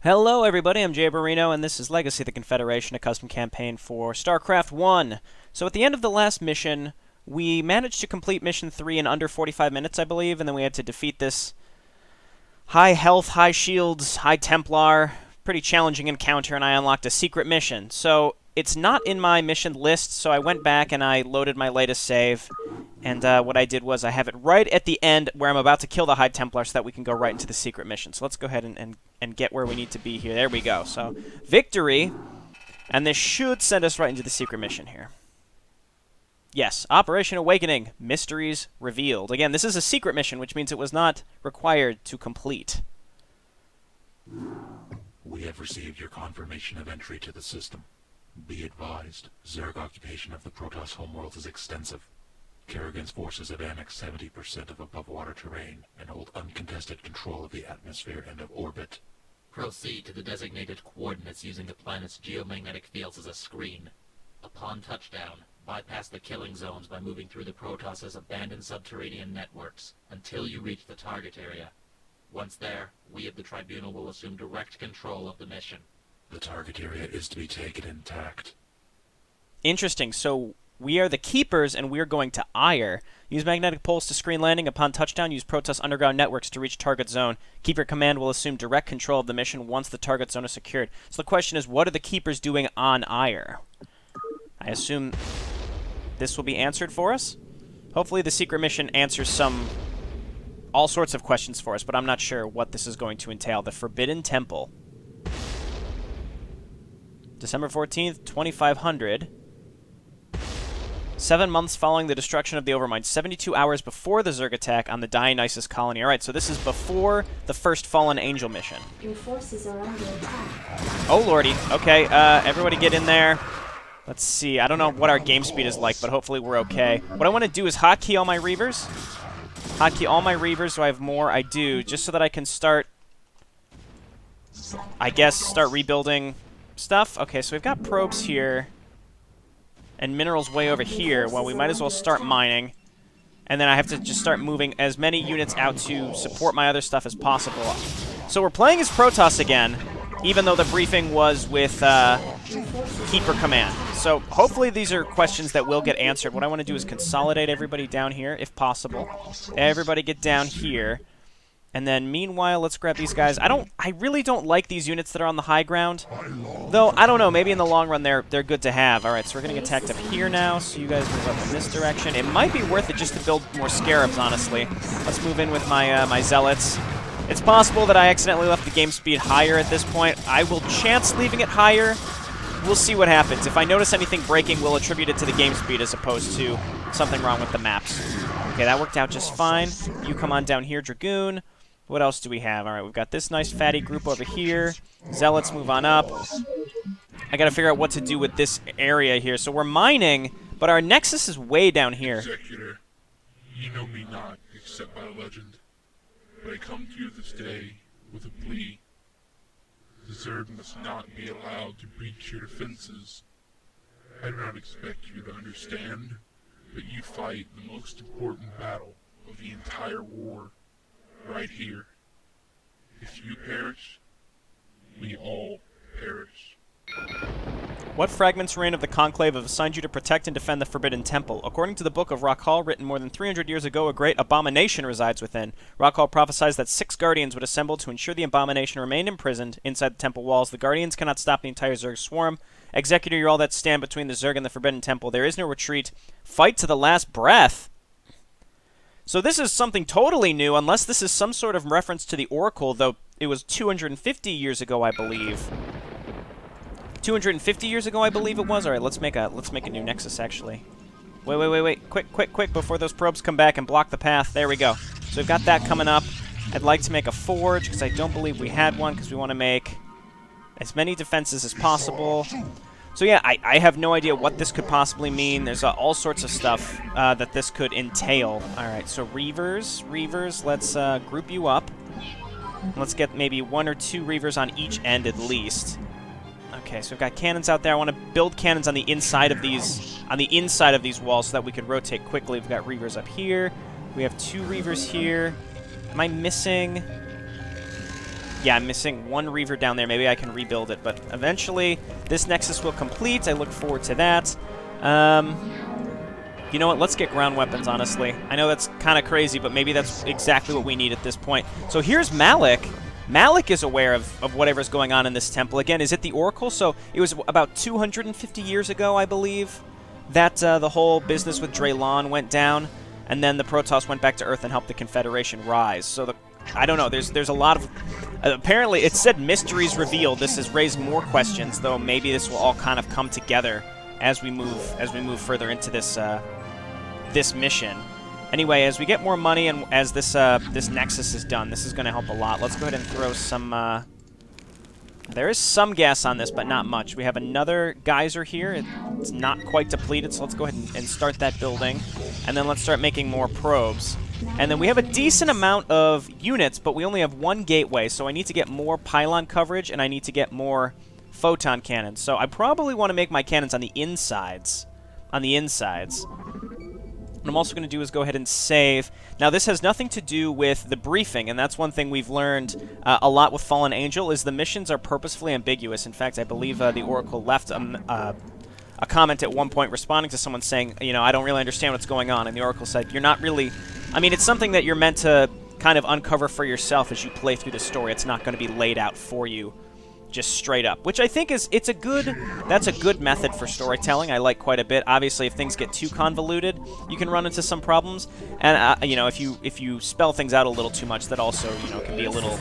Hello everybody, I'm JayborinoPlays, and this is Legacy of the Confederation, a custom campaign for Starcraft 1. So at the end of the last mission, we managed to complete Mission 3 in under 45 minutes, I believe, and then we had to defeat this high health, high shields, high Templar, pretty challenging encounter, and I unlocked a secret mission. So it's not in my mission list, so I went back and I loaded my latest save, and what I did was I have it right at the end where I'm about to kill the High Templar so that we can go right into the secret mission. So let's go ahead and get where we need to be here. There we go. So, victory, and this should send us right into the secret mission here. Yes, Operation Awakening, mysteries revealed. Again, this is a secret mission, which means it was not required to complete. We have received your confirmation of entry to the system. Be advised, Zerg occupation of the Protos homeworld is extensive. Kerrigan's forces have annexed 70% of above-water terrain and hold uncontested control of the atmosphere and of orbit. Proceed to the designated coordinates using the planet's geomagnetic fields as a screen. Upon touchdown, bypass the killing zones by moving through the Protoss' abandoned subterranean networks until you reach the target area. Once there, we of the Tribunal will assume direct control of the mission. The target area is to be taken intact. Interesting. So we are the Keepers, and we're going to Ire. Use magnetic poles to screen landing. Upon touchdown, use Protoss underground networks to reach target zone. Keeper Command will assume direct control of the mission once the target zone is secured. So the question is, what are the Keepers doing on Ire? I assume this will be answered for us. Hopefully the secret mission answers all sorts of questions for us, but I'm not sure what this is going to entail. The Forbidden Temple. December 14th, 2500. 7 months following the destruction of the Overmind. 72 hours before the Zerg attack on the Dionysus colony. Alright, so this is before the first Fallen Angel mission. Your forces are under attack. Oh lordy. Okay, everybody get in there. Let's see. I don't know what our game speed is like, but hopefully we're okay. What I want to do is hotkey all my Reavers. Hotkey all my Reavers so I have more. I do, just so that I can start, I guess, start rebuilding stuff. Okay, so we've got probes here and minerals way over here. Well, we might as well start mining. And then I have to just start moving as many units out to support my other stuff as possible. So we're playing as Protoss again, even though the briefing was with Keeper Command. So hopefully these are questions that will get answered. What I want to do is consolidate everybody down here, if possible. Everybody get down here. And then meanwhile, let's grab these guys. I really don't like these units that are on the high ground. Though, I don't know, maybe in the long run they're good to have. Alright, so we're getting attacked up here now, so you guys move up in this direction. It might be worth it just to build more scarabs, honestly. Let's move in with my my zealots. It's possible that I accidentally left the game speed higher at this point. I will chance leaving it higher. We'll see what happens. If I notice anything breaking, we'll attribute it to the game speed as opposed to something wrong with the maps. Okay, that worked out just fine. You come on down here, Dragoon. What else do we have? Alright, we've got this nice fatty group over here. Zealots move on up. I gotta figure out what to do with this area here. So we're mining, but our nexus is way down here. Executor, you know me not, except by legend. But I come to you this day with a plea. The Zerg must not be allowed to breach your defenses. I do not expect you to understand, but you fight the most important battle of the entire war. Right here. If you perish, we all perish. What fragments remain of the Conclave have assigned you to protect and defend the Forbidden Temple? According to the Book of Rockall, written more than 300 years ago, a great abomination resides within. Rockall prophesies that 6 Guardians would assemble to ensure the abomination remained imprisoned inside the temple walls. The Guardians cannot stop the entire Zerg swarm. Executor, you're all that stand between the Zerg and the Forbidden Temple. There is no retreat. Fight to the last breath. So this is something totally new, unless this is some sort of reference to the Oracle, though it was 250 years ago, I believe. 250 years ago, I believe it was. All right, let's make a new nexus, actually. Wait. Quick, before those probes come back and block the path. There we go. So we've got that coming up. I'd like to make a forge, because I don't believe we had one, because we want to make as many defenses as possible. So yeah, I have no idea what this could possibly mean. There's all sorts of stuff that this could entail. Alright, so Reavers, let's group you up. Let's get maybe 1 or 2 Reavers on each end at least. Okay, so we've got cannons out there. I want to build cannons on the inside of these walls so that we could rotate quickly. We've got Reavers up here. We have 2 Reavers here. Am I missing? yeah, I'm missing one Reaver down there. Maybe I can rebuild it, but eventually this Nexus will complete. I look forward to that. You know what? Let's get ground weapons, honestly. I know that's kind of crazy, but maybe that's exactly what we need at this point. So here's Malik. Malik is aware of whatever's going on in this temple. Again, is it the Oracle? So it was about 250 years ago, I believe, that the whole business with Draylon went down, and then the Protoss went back to Earth and helped the Confederation rise. So I don't know. There's a lot of apparently it said mysteries revealed. This has raised more questions, though. Maybe this will all kind of come together as we move further into this this mission. Anyway, as we get more money and as this this Nexus is done, this is going to help a lot. Let's go ahead and throw some. There is some gas on this, but not much. We have another geyser here. It's not quite depleted, so let's go ahead and start that building. And then let's start making more probes. And then we have a decent amount of units, but we only have one gateway, so I need to get more pylon coverage, and I need to get more photon cannons. So I probably want to make my cannons on the insides. What I'm also going to do is go ahead and save. Now, this has nothing to do with the briefing, and that's one thing we've learned a lot with Fallen Angel, is the missions are purposefully ambiguous. In fact, I believe the Oracle left a comment at one point responding to someone saying, you know, I don't really understand what's going on, and the Oracle said, you're not really... I mean, it's something that you're meant to kind of uncover for yourself as you play through the story. It's not going to be laid out for you just straight up, which I think is that's a good method for storytelling. I like quite a bit. Obviously, if things get too convoluted, you can run into some problems, and you know, if you spell things out a little too much, that also, you know, can be a little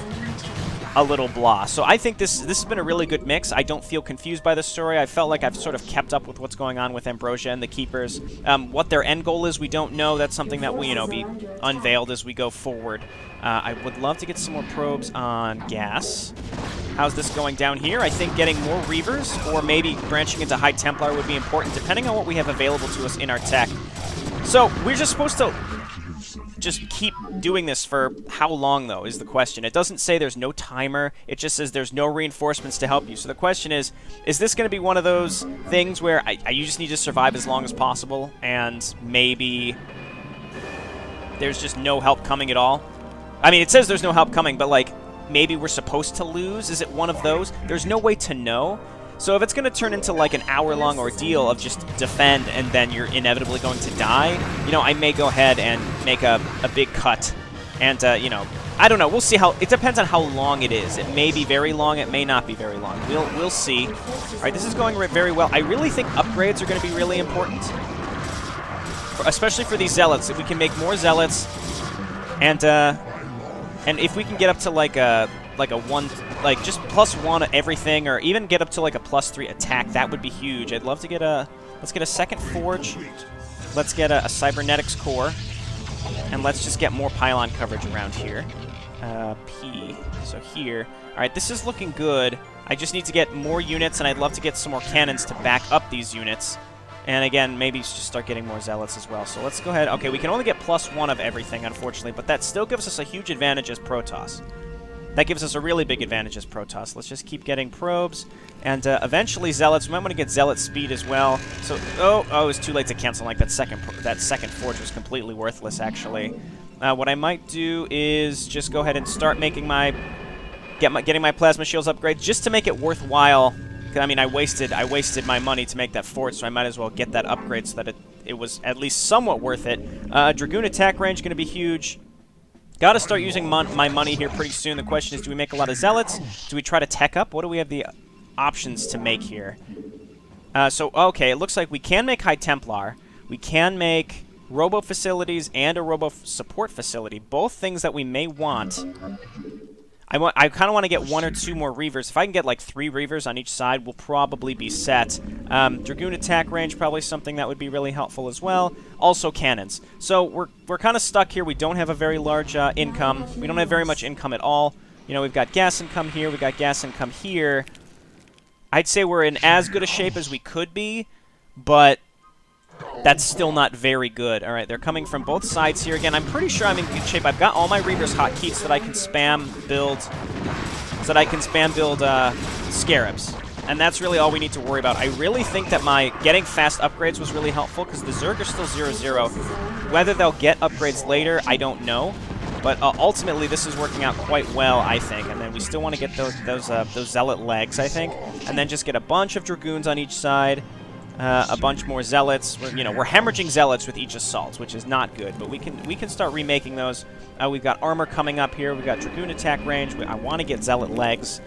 blah. So I think this has been a really good mix. I don't feel confused by the story. I felt like I've sort of kept up with what's going on with Ambrosia and the Keepers. What their end goal is, we don't know. That's something that will, you know, be unveiled as we go forward. I would love to get some more probes on gas. How's this going down here? I think getting more Reavers or maybe branching into High Templar would be important, depending on what we have available to us in our tech. So we're just supposed to just keep doing this for how long, though, is the question. It doesn't say there's no timer. It just says there's no reinforcements to help you. So the question is this going to be one of those things where you just need to survive as long as possible, and maybe there's just no help coming at all? I mean, it says there's no help coming, but, like, maybe we're supposed to lose? Is it one of those? There's no way to know. So if it's going to turn into like an hour-long ordeal of just defend and then you're inevitably going to die, you know, I may go ahead and make a big cut. And, you know, I don't know. We'll see how... It depends on how long it is. It may be very long. It may not be very long. We'll see. All right, this is going very well. I really think upgrades are going to be really important, especially for these Zealots. If we can make more Zealots and if we can get up to like a one, like just +1 everything, or even get up to like a +3 attack, that would be huge. I'd love to get let's get a second forge. Let's get a cybernetics core, and let's just get more pylon coverage around here. P. So here. All right, this is looking good. I just need to get more units, and I'd love to get some more cannons to back up these units. And again, maybe just start getting more Zealots as well. So let's go ahead. Okay, we can only get +1 of everything, unfortunately, but that still gives us a huge advantage as Protoss. That gives us a really big advantage as Protoss. Let's just keep getting probes, and eventually Zealots. We might want to get Zealot speed as well. So, oh, it was too late to cancel. Like that second forge was completely worthless, actually. What I might do is just go ahead and start making getting my plasma shields upgrades just to make it worthwhile. I mean, I wasted my money to make that fort, so I might as well get that upgrade so that it was at least somewhat worth it. Dragoon attack range going to be huge. Got to start using my money here pretty soon. The question is, do we make a lot of Zealots? Do we try to tech up? What do we have the options to make here? So, okay, it looks like we can make High Templar. We can make Robo Facilities and a Robo Support Facility. Both things that we may want. I kind of want to get 1 or 2 more Reavers. If I can get like 3 Reavers on each side, we'll probably be set. Dragoon attack range, probably something that would be really helpful as well. Also cannons. So we're kind of stuck here. We don't have a very large income. We don't have very much income at all. You know, we've got gas income here. We've got gas income here. I'd say we're in as good a shape as we could be, but that's still not very good. All right, they're coming from both sides here. Again, I'm pretty sure I'm in good shape. I've got all my Reavers hotkeys so that I can spam build, Scarabs. And that's really all we need to worry about. I really think that my getting fast upgrades was really helpful because the Zerg are still 0-0. Whether they'll get upgrades later, I don't know. But ultimately, this is working out quite well, I think. And then we still want to get those zealot legs, I think. And then just get a bunch of dragoons on each side. A bunch more zealots. We're hemorrhaging zealots with each assault, which is not good. But we can start remaking those. We've got armor coming up here. We've got dragoon attack range. I want to get zealot legs.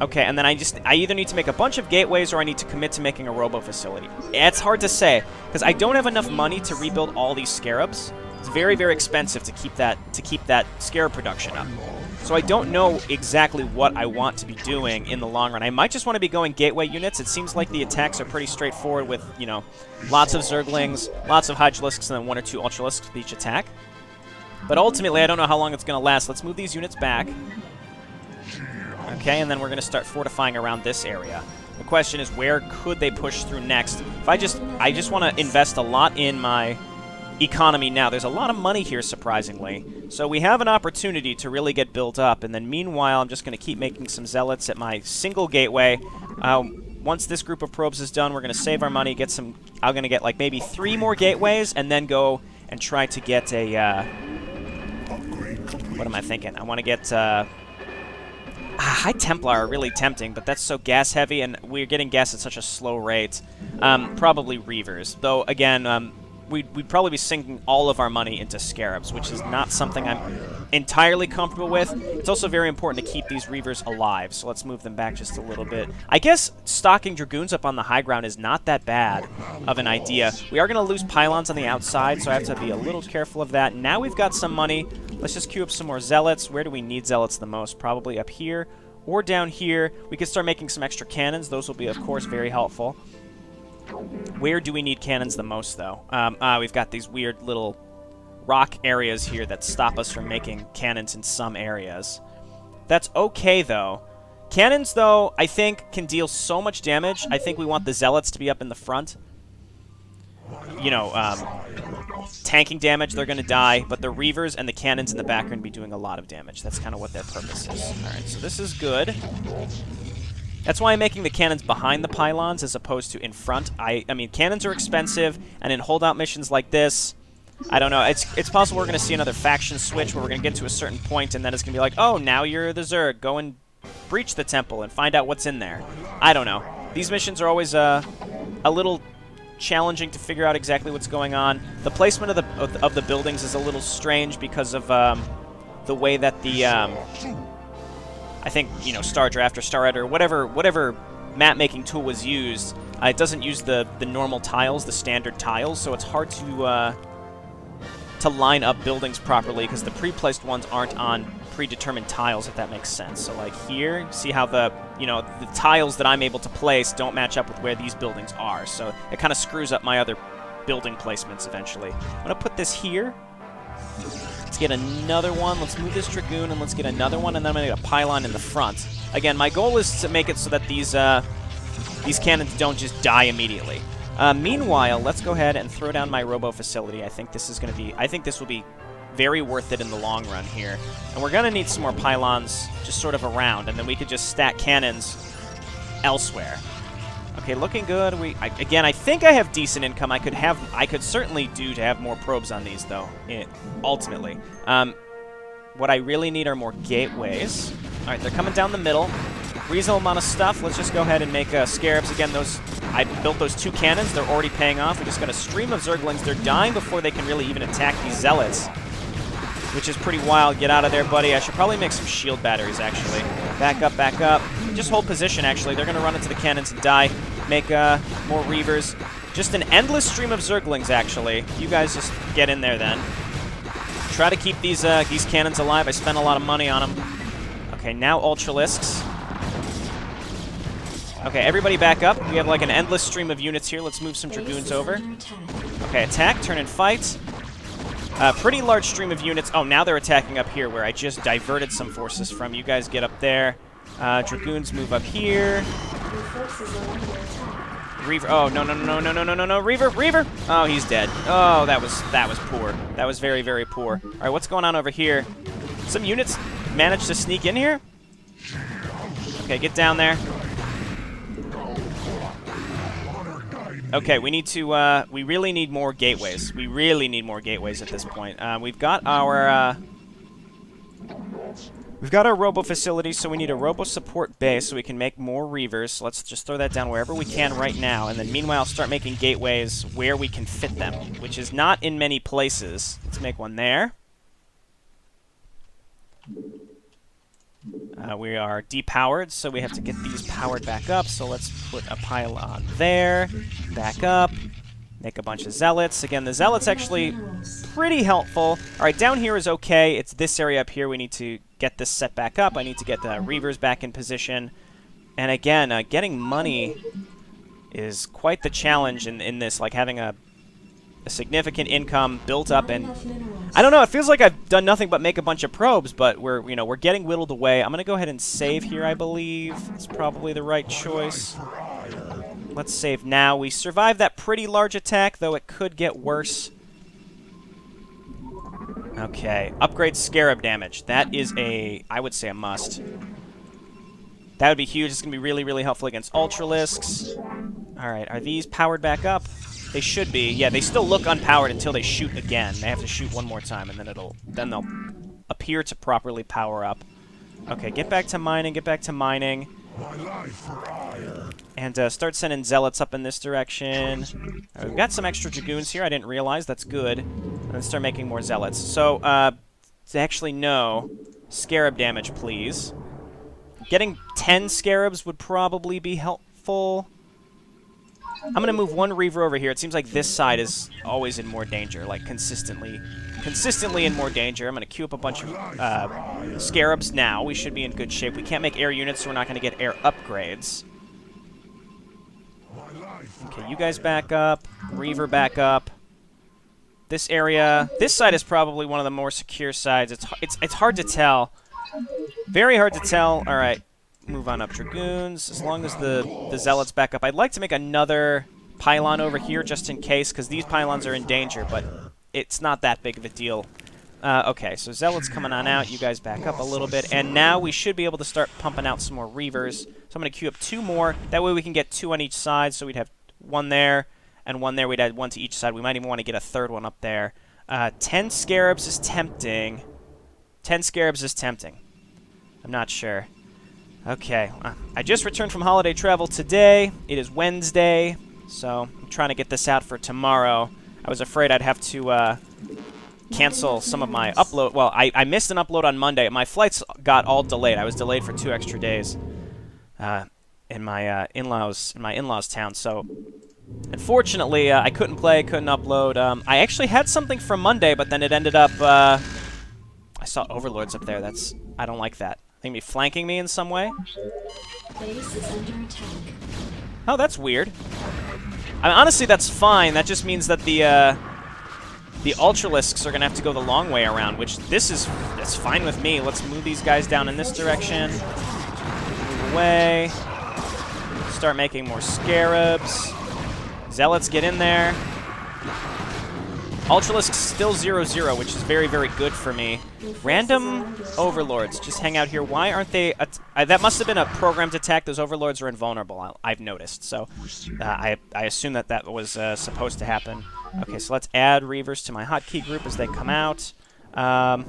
Okay, and then I either need to make a bunch of gateways or I need to commit to making a robo facility. It's hard to say because I don't have enough money to rebuild all these scarabs. It's very, very expensive to keep that scarab production up. So I don't know exactly what I want to be doing in the long run. I might just want to be going gateway units. It seems like the attacks are pretty straightforward with, lots of Zerglings, lots of Hydralisks, and then 1 or 2 Ultralisks with each attack. But ultimately, I don't know how long it's going to last. Let's move these units back. Okay, and then we're going to start fortifying around this area. The question is, where could they push through next? If I just want to invest a lot in my economy now. There's a lot of money here, surprisingly. So we have an opportunity to really get built up. And then meanwhile, I'm just going to keep making some zealots at my single gateway. Once this group of probes is done, we're going to save our money, get some... I'm going to get, like, maybe 3 more gateways, and then go and try to get a... what am I thinking? I want to get... High Templar are really tempting, but that's so gas-heavy, and we're getting gas at such a slow rate. Probably Reavers. Though, again, we'd probably be sinking all of our money into Scarabs, which is not something I'm entirely comfortable with. It's also very important to keep these Reavers alive, so let's move them back just a little bit. I guess stocking Dragoons up on the high ground is not that bad of an idea. We are going to lose pylons on the outside, so I have to be a little careful of that. Now we've got some money. Let's just queue up some more Zealots. Where do we need Zealots the most? Probably up here or down here. We could start making some extra cannons. Those will be, of course, very helpful. Where do we need cannons the most, though? We've got these weird little rock areas here that stop us from making cannons in some areas. That's okay, though. Cannons, though, I think can deal so much damage. I think we want the Zealots to be up in the front. Tanking damage, they're going to die, but the Reavers and the cannons in the back are going to be doing a lot of damage. That's kind of what their purpose is. Alright, so this is good. That's why I'm making the cannons behind the pylons as opposed to in front. I mean, cannons are expensive, and in holdout missions like this, I don't know. It's possible we're going to see another faction switch where we're going to get to a certain point, and then it's going to be like, oh, now you're the Zerg. Go and breach the temple and find out what's in there. I don't know. These missions are always a little challenging to figure out exactly what's going on. The placement of the buildings is a little strange because of the way that the I think Star Draft or Star Editor, whatever map making tool was used, it doesn't use the normal tiles, the standard tiles, so it's hard to line up buildings properly because the pre-placed ones aren't on predetermined tiles, if that makes sense. So like here, see how the tiles that I'm able to place don't match up with where these buildings are, so it kind of screws up my other building placements eventually. I'm going to put this here. Let's get another one. Let's move this Dragoon, and let's get another one, and then I'm going to get a pylon in the front. Again, my goal is to make it so that these cannons don't just die immediately. Meanwhile, let's go ahead and throw down my robo facility. I think this will be very worth it in the long run here. And we're going to need some more pylons just sort of around, and then we could just stack cannons elsewhere. Okay, looking good. Again, I think I have decent income. I could certainly do to have more probes on these, though, ultimately. What I really need are more gateways. All right, they're coming down the middle. Reasonable amount of stuff. Let's just go ahead and make Scarabs. Again, I built those 2 cannons. They're already paying off. We just got a stream of Zerglings. They're dying before they can really even attack these Zealots, which is pretty wild. Get out of there, buddy. I should probably make some shield batteries, actually. Back up, back up. Just hold position, actually. They're going to run into the cannons and die. Make more Reavers. Just an endless stream of Zerglings, actually. You guys just get in there, then. Try to keep these cannons alive. I spent a lot of money on them. Okay, now Ultralisks. Okay, everybody back up. We have like an endless stream of units here. Let's move some Dragoons over. Okay, attack, turn and fight. Pretty large stream of units. Oh, now they're attacking up here where I just diverted some forces from. You guys get up there. Dragoons move up here. Reaver. Oh, no. Reaver. Oh, he's dead. Oh, that was poor. That was very, very poor. All right, what's going on over here? Some units managed to sneak in here? Okay, get down there. Okay, we need to, we really need more gateways. We really need more gateways at this point. We've got our robo facility, so we need a robo support base so we can make more reavers. So let's just throw that down wherever we can right now, and then meanwhile start making gateways where we can fit them, which is not in many places. Let's make one there. We are depowered, so we have to get these powered back up. So let's put a pylon there, back up, make a bunch of zealots. Again, the zealots actually pretty helpful. All right, down here is okay. It's this area up here we need to get this set back up. I need to get the reavers back in position. And again, getting money is quite the challenge in this, like having a significant income built up. And I don't know, it feels like I've done nothing but make a bunch of probes, but we're getting whittled away. I'm going to go ahead and save here, I believe. It's probably the right choice. Let's save now. We survived that pretty large attack, though it could get worse. Okay, upgrade scarab damage. That is I would say a must. That would be huge. It's going to be really, really helpful against Ultralisks. All right, are these powered back up? They should be. Yeah, they still look unpowered until they shoot again. They have to shoot one more time, and then they'll appear to properly power up. Okay, get back to mining, get back to mining. And start sending zealots up in this direction. Right, we've got some extra dragoons here. I didn't realize. That's good. And then start making more zealots. So, actually, no. Scarab damage, please. Getting 10 scarabs would probably be helpful. I'm going to move one reaver over here. It seems like this side is always in more danger, like consistently in more danger. I'm going to queue up a bunch of scarabs now. We should be in good shape. We can't make air units, so we're not going to get air upgrades. Okay, you guys back up. Reaver back up. This area, this side is probably one of the more secure sides. It's hard to tell. Very hard to tell. All right. Move on up dragoons, as long as the zealots back up. I'd like to make another pylon over here just in case, because these pylons are in danger, but it's not that big of a deal. Okay, so zealots coming on out. You guys back up a little bit, and now we should be able to start pumping out some more reavers. So I'm going to queue up 2 more. That way we can get 2 on each side, so we'd have 1 there and 1 there. We'd add 1 to each side. We might even want to get a 3rd one up there. 10 scarabs is tempting. 10 scarabs is tempting. I'm not sure. Okay, I just returned from holiday travel today. It is Wednesday, so I'm trying to get this out for tomorrow. I was afraid I'd have to cancel some of my upload. Well, I missed an upload on Monday. My flights got all delayed. I was delayed for 2 extra days in my in-laws' town. So, unfortunately, I couldn't play, couldn't upload. I actually had something for Monday, but then it ended up. I saw overlords up there. I don't like that. They be flanking me in some way. Base is under attack. Oh, that's weird. I mean, honestly, that's fine. That just means that the Ultralisks are gonna have to go the long way around, which that's fine with me. Let's move these guys down in this direction. Move away. Start making more scarabs. Zealots, get in there. Ultralisks still 0-0, which is very, very good for me. Random overlords just hang out here. Why aren't they... that must have been a programmed attack. Those overlords are invulnerable, I've noticed. So I assume that was supposed to happen. Okay, so let's add reavers to my hotkey group as they come out. +5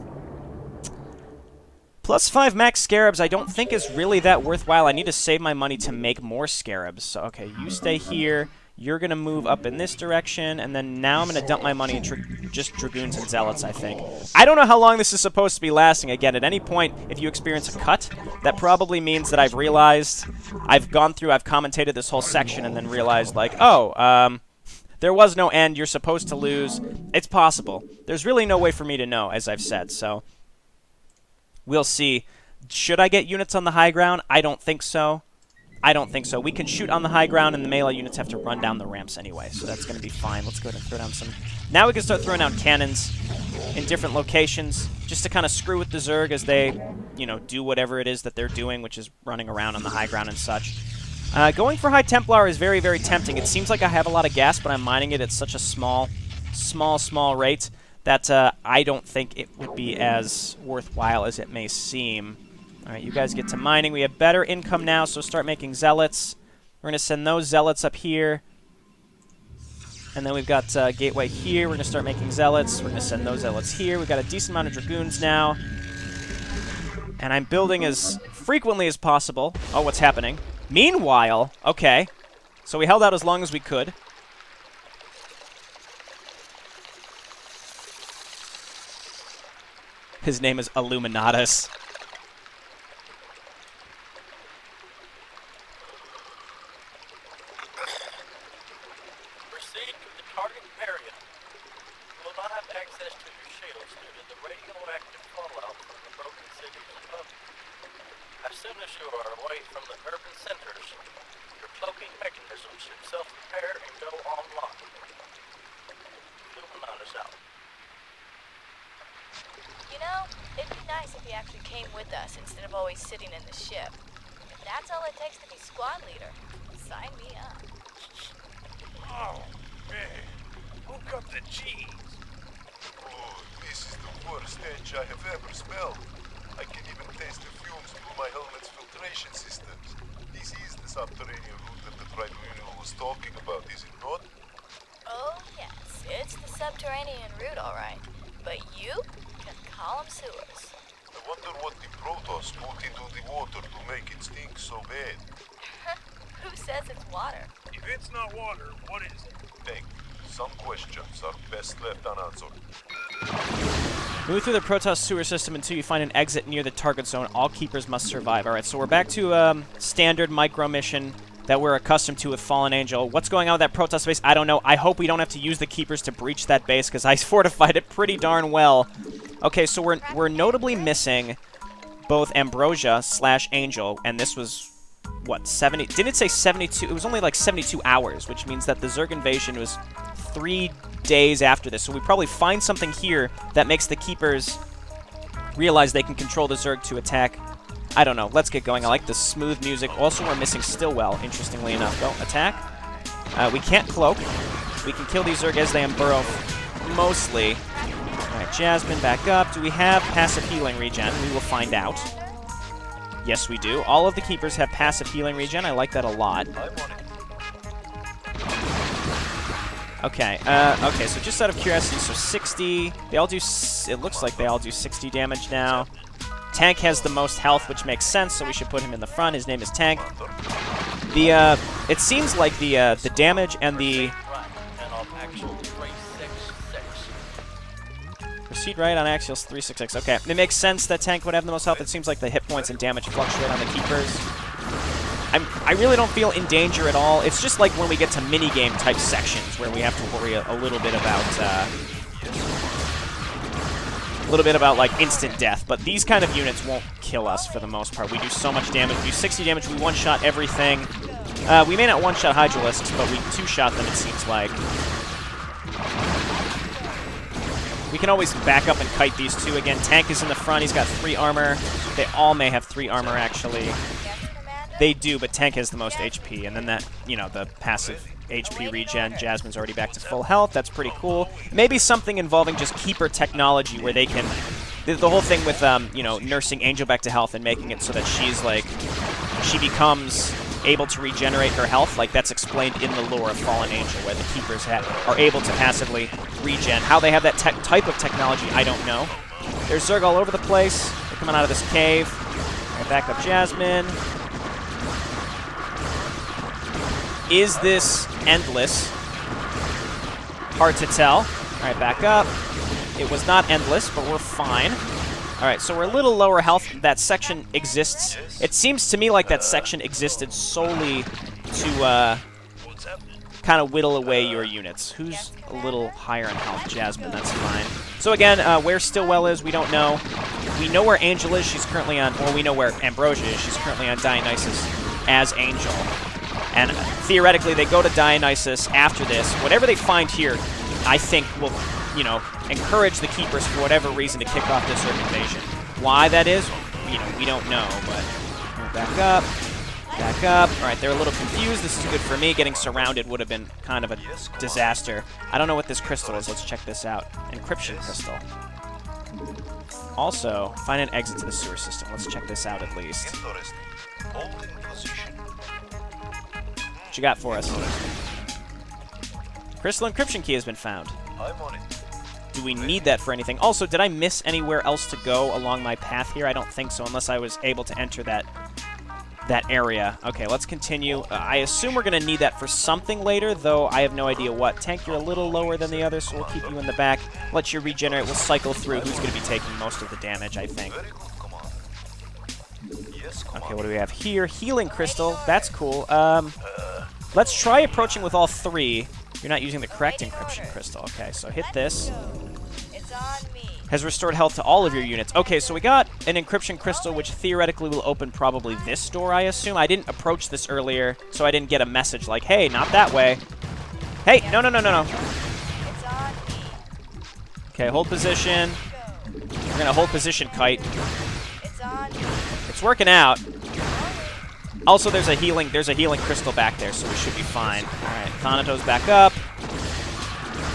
max scarabs I don't think is really that worthwhile. I need to save my money to make more scarabs. So, okay, you stay here. You're going to move up in this direction, and then now I'm going to dump my money in just dragoons and zealots, I think. I don't know how long this is supposed to be lasting. Again, at any point, if you experience a cut, that probably means that I've realized, I've commentated this whole section and then realized, like, oh, there was no end, you're supposed to lose. It's possible. There's really no way for me to know, as I've said, so we'll see. Should I get units on the high ground? I don't think so. I don't think so. We can shoot on the high ground, and the melee units have to run down the ramps anyway, so that's going to be fine. Let's go ahead and throw down some... Now we can start throwing down cannons in different locations, just to kind of screw with the Zerg as they, do whatever it is that they're doing, which is running around on the high ground and such. Going for High Templar is very, very tempting. It seems like I have a lot of gas, but I'm mining it at such a small rate that I don't think it would be as worthwhile as it may seem. All right, you guys get to mining. We have better income now, so start making zealots. We're going to send those zealots up here. And then we've got gateway here. We're going to start making zealots. We're going to send those zealots here. We've got a decent amount of dragoons now. And I'm building as frequently as possible. Oh, what's happening? Meanwhile, okay. So we held out as long as we could. His name is Illuminatus. Proceed to the target area. You will not have access to your shields due to the radioactive fallout from the broken cities above you. As soon as you are away from the urban centers, your cloaking mechanism should self-repair and go online. Illuminatus out. You know, it'd be nice if he actually came with us instead of always sitting in the ship. If that's all it takes to be squad leader, sign me up. Oh, man. Who got the cheese? Oh, this is the worst stench I have ever smelled. I can even taste the fumes through my helmet's filtration systems. This is the subterranean route that the tribunal was talking about, is it not? Oh, yes, it's the subterranean route, all right. But you can call them sewers. I wonder what the Protos put into the water to make it stink so bad. Who says it's water? If it's not water, what is it? Thank you. Some questions are best left unanswered. Move through the Protos sewer system until you find an exit near the target zone. All keepers must survive. Alright, so we're back to standard micro mission that we're accustomed to with Fallen Angel. What's going on with that Protoss base? I don't know. I hope we don't have to use the Keepers to breach that base, because I fortified it pretty darn well. Okay, so we're notably missing both Ambrosia/Angel, and this was, what, 70? Didn't it say 72? It was only like 72 hours, which means that the Zerg invasion was 3 days after this. So we probably find something here that makes the Keepers realize they can control the Zerg to attack. I don't know. Let's get going. I like the smooth music. Also, we're missing Stillwell, interestingly enough. Go, attack. We can't cloak. We can kill these Zerg as they unburrow, mostly. Alright, Jasmine, back up. Do we have passive healing regen? We will find out. Yes, we do. All of the Keepers have passive healing regen. I like that a lot. Okay, okay, so just out of curiosity, so 60... They all do... It looks like they all do 60 damage now. Tank has the most health, which makes sense, so we should put him in the front. His name is Tank. It seems like the damage and the... Proceed right on axial 366. Okay, it makes sense that Tank would have the most health. It seems like the hit points and damage fluctuate on the Keepers. I really don't feel in danger at all. It's just like when we get to minigame type sections where we have to worry a little bit about like instant death, but these kind of units won't kill us for the most part. We do so much damage. We do 60 damage. We one-shot everything. We may not one-shot Hydralisks, but we two-shot them, it seems like. We can always back up and kite these two again. Tank is in the front. He's got 3 armor. They all may have 3 armor, actually. They do, but Tank has the most HP, and then that, you know, the passive HP regen. Jasmine's already back to full health. That's pretty cool. Maybe something involving just Keeper technology where they can... The whole thing with, you know, nursing Angel back to health and making it so that she's, like... She becomes able to regenerate her health. Like, that's explained in the lore of Fallen Angel, where the Keepers are able to passively regen. How they have that type of technology, I don't know. There's Zerg all over the place. They're coming out of this cave. Right, back up Jasmine. Is this endless? Hard to tell. Alright, back up. It was not endless, but we're fine. Alright, so we're a little lower health. That section exists. It seems to me like that section existed solely to kind of whittle away your units. Who's a little higher in health? Jasmine, that's fine. So again, where Stillwell is, we don't know. We know where Angel is. She's currently on... Or we know where Ambrosia is. She's currently on Dionysus as Angel. And theoretically, they go to Dionysus after this. Whatever they find here, I think will, you know, encourage the Keepers for whatever reason to kick off this Zerg invasion. Why that is, you know, we don't know, but back up, back up. All right, they're a little confused. This is good for me. Getting surrounded would have been kind of a disaster. I don't know what this crystal is. Let's check this out. Encryption crystal. Also, find an exit to the sewer system. Let's check this out at least. What you got for us? Crystal encryption key has been found. I'm on it. Do we need that for anything? Also, did I miss anywhere else to go along my path here? I don't think so, unless I was able to enter that area. Okay, let's continue. I assume we're going to need that for something later, though I have no idea what. Tank, you're a little lower than the others, so we'll keep you in the back. Let you regenerate. We'll cycle through who's going to be taking most of the damage, I think. Very good, Commander. Yes, Okay, Commander. what do we have here? Healing crystal. That's cool. Let's try approaching with all three. You're not using the correct encryption crystal. Okay, so hit this. It's on me. Has restored health to all of your units. Okay, so we got an encryption crystal, which theoretically will open probably this door, I assume. I didn't approach this earlier, so I didn't get a message like, hey, not that way. Hey, no. It's on me. Okay, hold position. Go. We're going to hold position, Kite. It's on me. It's working out. Also, there's a healing crystal back there, so we should be fine. All right, Thanatos back up.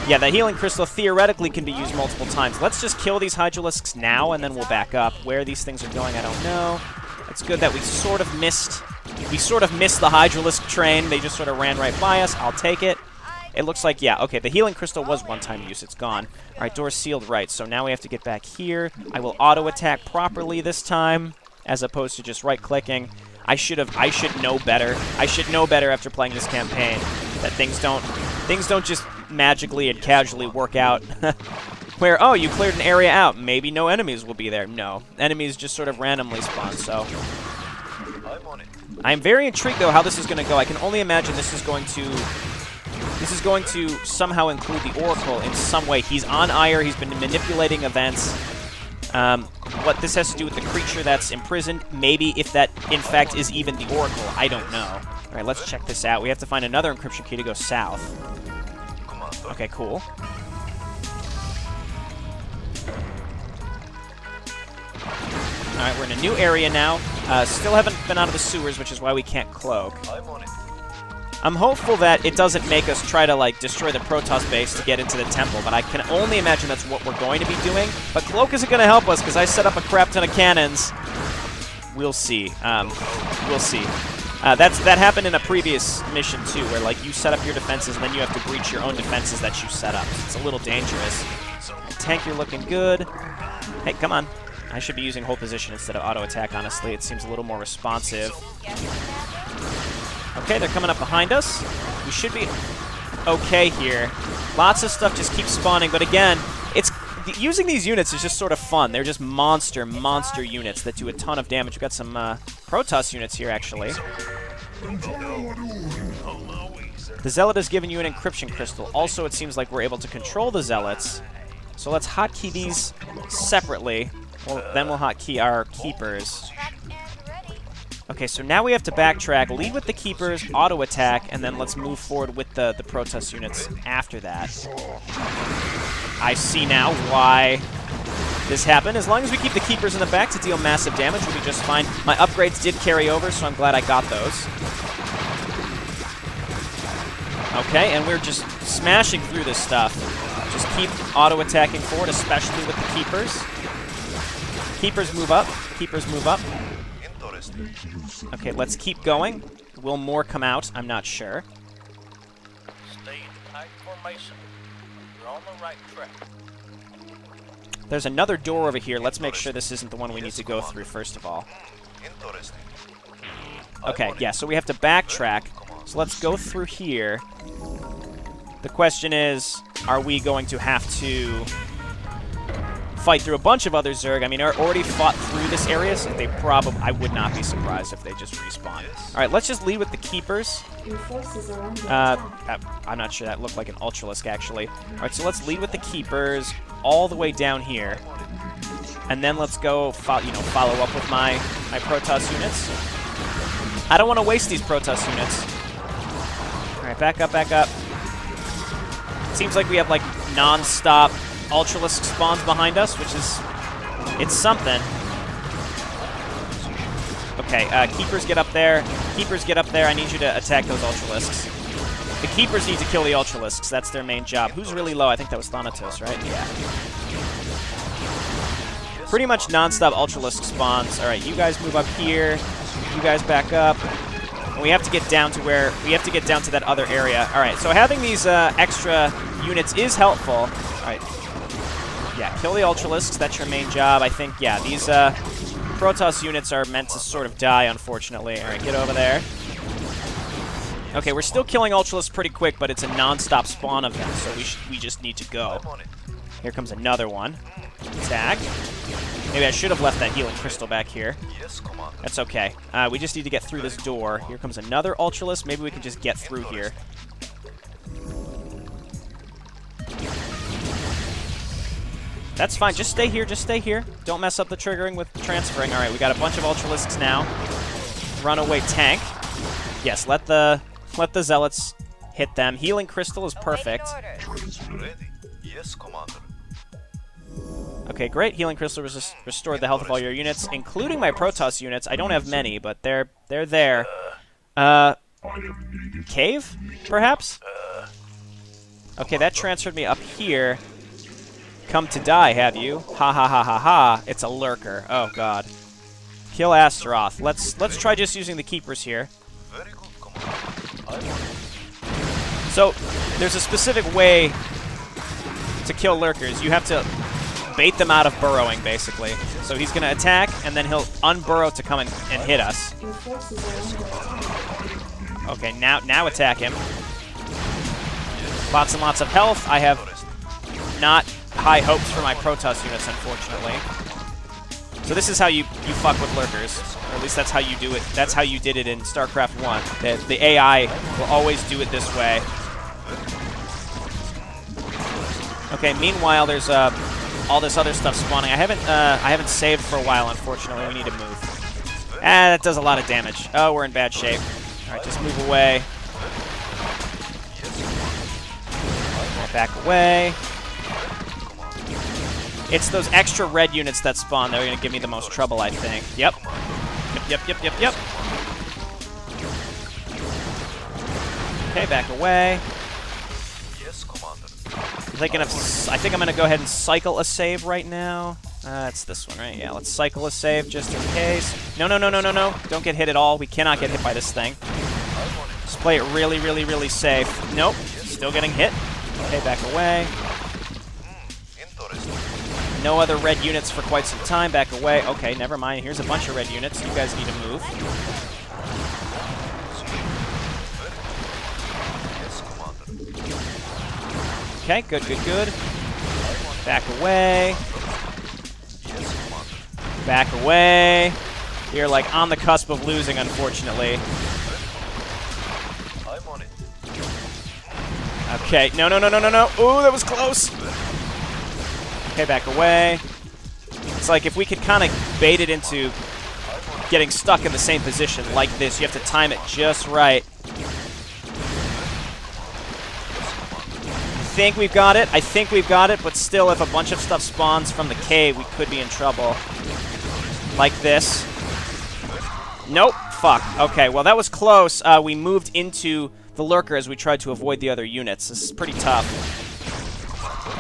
Yeah, the healing crystal theoretically can be used multiple times. Let's just kill these Hydralisks now, and then we'll back up. Where these things are going, I don't know. It's good that we sort of missed the Hydralisk train. They just sort of ran right by us. I'll take it. It looks like, yeah, okay, the healing crystal was one-time use. It's gone. All right, door's sealed right, so now we have to get back here. I will auto-attack properly this time, as opposed to just right-clicking. I should know better. I should know better after playing this campaign that things don't just magically and casually work out. Where, oh, you cleared an area out. Maybe no enemies will be there. No. Enemies just sort of randomly spawn, so. I'm on it. I'm very intrigued, though, how this is going to go. I can only imagine this is going to somehow include the Oracle in some way. He's on Ire. He's been manipulating events. What this has to do with the creature that's imprisoned, maybe if that, in fact, is even the Oracle. I don't know. All right, let's check this out. We have to find another encryption key to go south. Commander. Okay, cool. Alright, we're in a new area now. Still haven't been out of the sewers, which is why we can't cloak. I'm on it. I'm hopeful that it doesn't make us try to, like, destroy the Protos base to get into the temple, but I can only imagine that's what we're going to be doing. But cloak isn't going to help us, because I set up a crap ton of cannons. We'll see. We'll see. That happened in a previous mission, too, where, like, you set up your defenses, and then you have to breach your own defenses that you set up. So it's a little dangerous. Tank, you're looking good. Hey, come on. I should be using hold position instead of auto-attack, honestly. It seems a little more responsive. Okay, they're coming up behind us. We should be okay here. Lots of stuff just keeps spawning, but again, using these units is just sort of fun. They're just monster units that do a ton of damage. We've got some Protoss units here, actually. The Zealot has given you an encryption crystal. Also, it seems like we're able to control the Zealots. So let's hotkey these separately. Well, then we'll hotkey our Keepers. Okay, so now we have to backtrack, lead with the Keepers, auto-attack, and then let's move forward with the Protoss units after that. I see now why this happened. As long as we keep the Keepers in the back to deal massive damage, we'll be just fine. My upgrades did carry over, so I'm glad I got those. Okay, and we're just smashing through this stuff. Just keep auto-attacking forward, especially with the Keepers. Keepers move up. Keepers move up. Okay, let's keep going. Will more come out? I'm not sure. Stay in tight formation. You're on the right track. There's another door over here. Let's make sure this isn't the one we need to go through, first of all. Okay, yeah, so we have to backtrack. So let's go through here. The question is, are we going to have to fight through a bunch of other Zerg? I mean, I already fought through this area, so they probably... I would not be surprised if they just respawn. Alright, let's just lead with the Keepers. Your forces are under attack. I'm not sure. That looked like an Ultralisk, actually. Alright, so let's lead with the Keepers all the way down here. And then let's go, follow up with my Protoss units. I don't want to waste these Protoss units. Alright, back up, back up. Seems like we have, like, non-stop Ultralisk spawns behind us, which is... it's something. Okay, Keepers get up there. Keepers get up there. I need you to attack those Ultralisks. The Keepers need to kill the Ultralisks. That's their main job. Who's really low? I think that was Thanatos, right? Yeah. Pretty much non-stop Ultralisk spawns. Alright, you guys move up here. You guys back up. And we have to get down to that other area. All right, so having these extra units is helpful. All right. Yeah, kill the Ultralisks. That's your main job. I think, yeah, these Protoss units are meant to sort of die, unfortunately. All right, get over there. Okay, we're still killing Ultralisks pretty quick, but it's a non-stop spawn of them, so we just need to go. Here comes another one. Attack. Maybe I should have left that healing crystal back here. That's okay. We just need to get through this door. Here comes another Ultralisk. Maybe we can just get through here. That's fine. Just stay here. Just stay here. Don't mess up the triggering with transferring. All right, we got a bunch of Ultralisks now. Runaway tank. Yes, let the Zealots hit them. Healing crystal is perfect. Okay, great. Healing crystal restored the health of all your units, including my Protoss units. I don't have many, but they're there. Cave, perhaps? Okay, that transferred me up here. Come to die, have you? Ha ha ha ha ha. It's a lurker. Oh god. Kill Astaroth. Let's try just using the keepers here. So, there's a specific way to kill lurkers. You have to bait them out of burrowing, basically. So he's going to attack, and then he'll unburrow to come and hit us. Okay, now attack him. Lots and lots of health. I have not high hopes for my Protoss units, unfortunately. So this is how you fuck with lurkers. Or at least that's how you do it. That's how you did it in Starcraft 1. The AI will always do it this way. Okay, meanwhile, there's all this other stuff spawning. I haven't saved for a while, unfortunately. We need to move. That does a lot of damage. Oh, we're in bad shape. All right, just move away. Right, back away. It's those extra red units that spawn that are going to give me the most trouble, I think. Yep. Yep. Okay, back away. I think I'm going to go ahead and cycle a save right now. It's this one, right? Yeah, let's cycle a save just in case. No. Don't get hit at all. We cannot get hit by this thing. Just play it really, really, really safe. Nope. Still getting hit. Okay, back away. No other red units for quite some time. Back away. Okay, never mind. Here's a bunch of red units. You guys need to move. Okay, good. Back away. Back away. You're like on the cusp of losing, unfortunately. Okay, no. Ooh, that was close. Okay, back away. It's like if we could kind of bait it into getting stuck in the same position like this, you have to time it just right. I think we've got it, but still, if a bunch of stuff spawns from the cave, we could be in trouble. Like this. Nope. Fuck. Okay, well, that was close. We moved into the lurker as we tried to avoid the other units. This is pretty tough.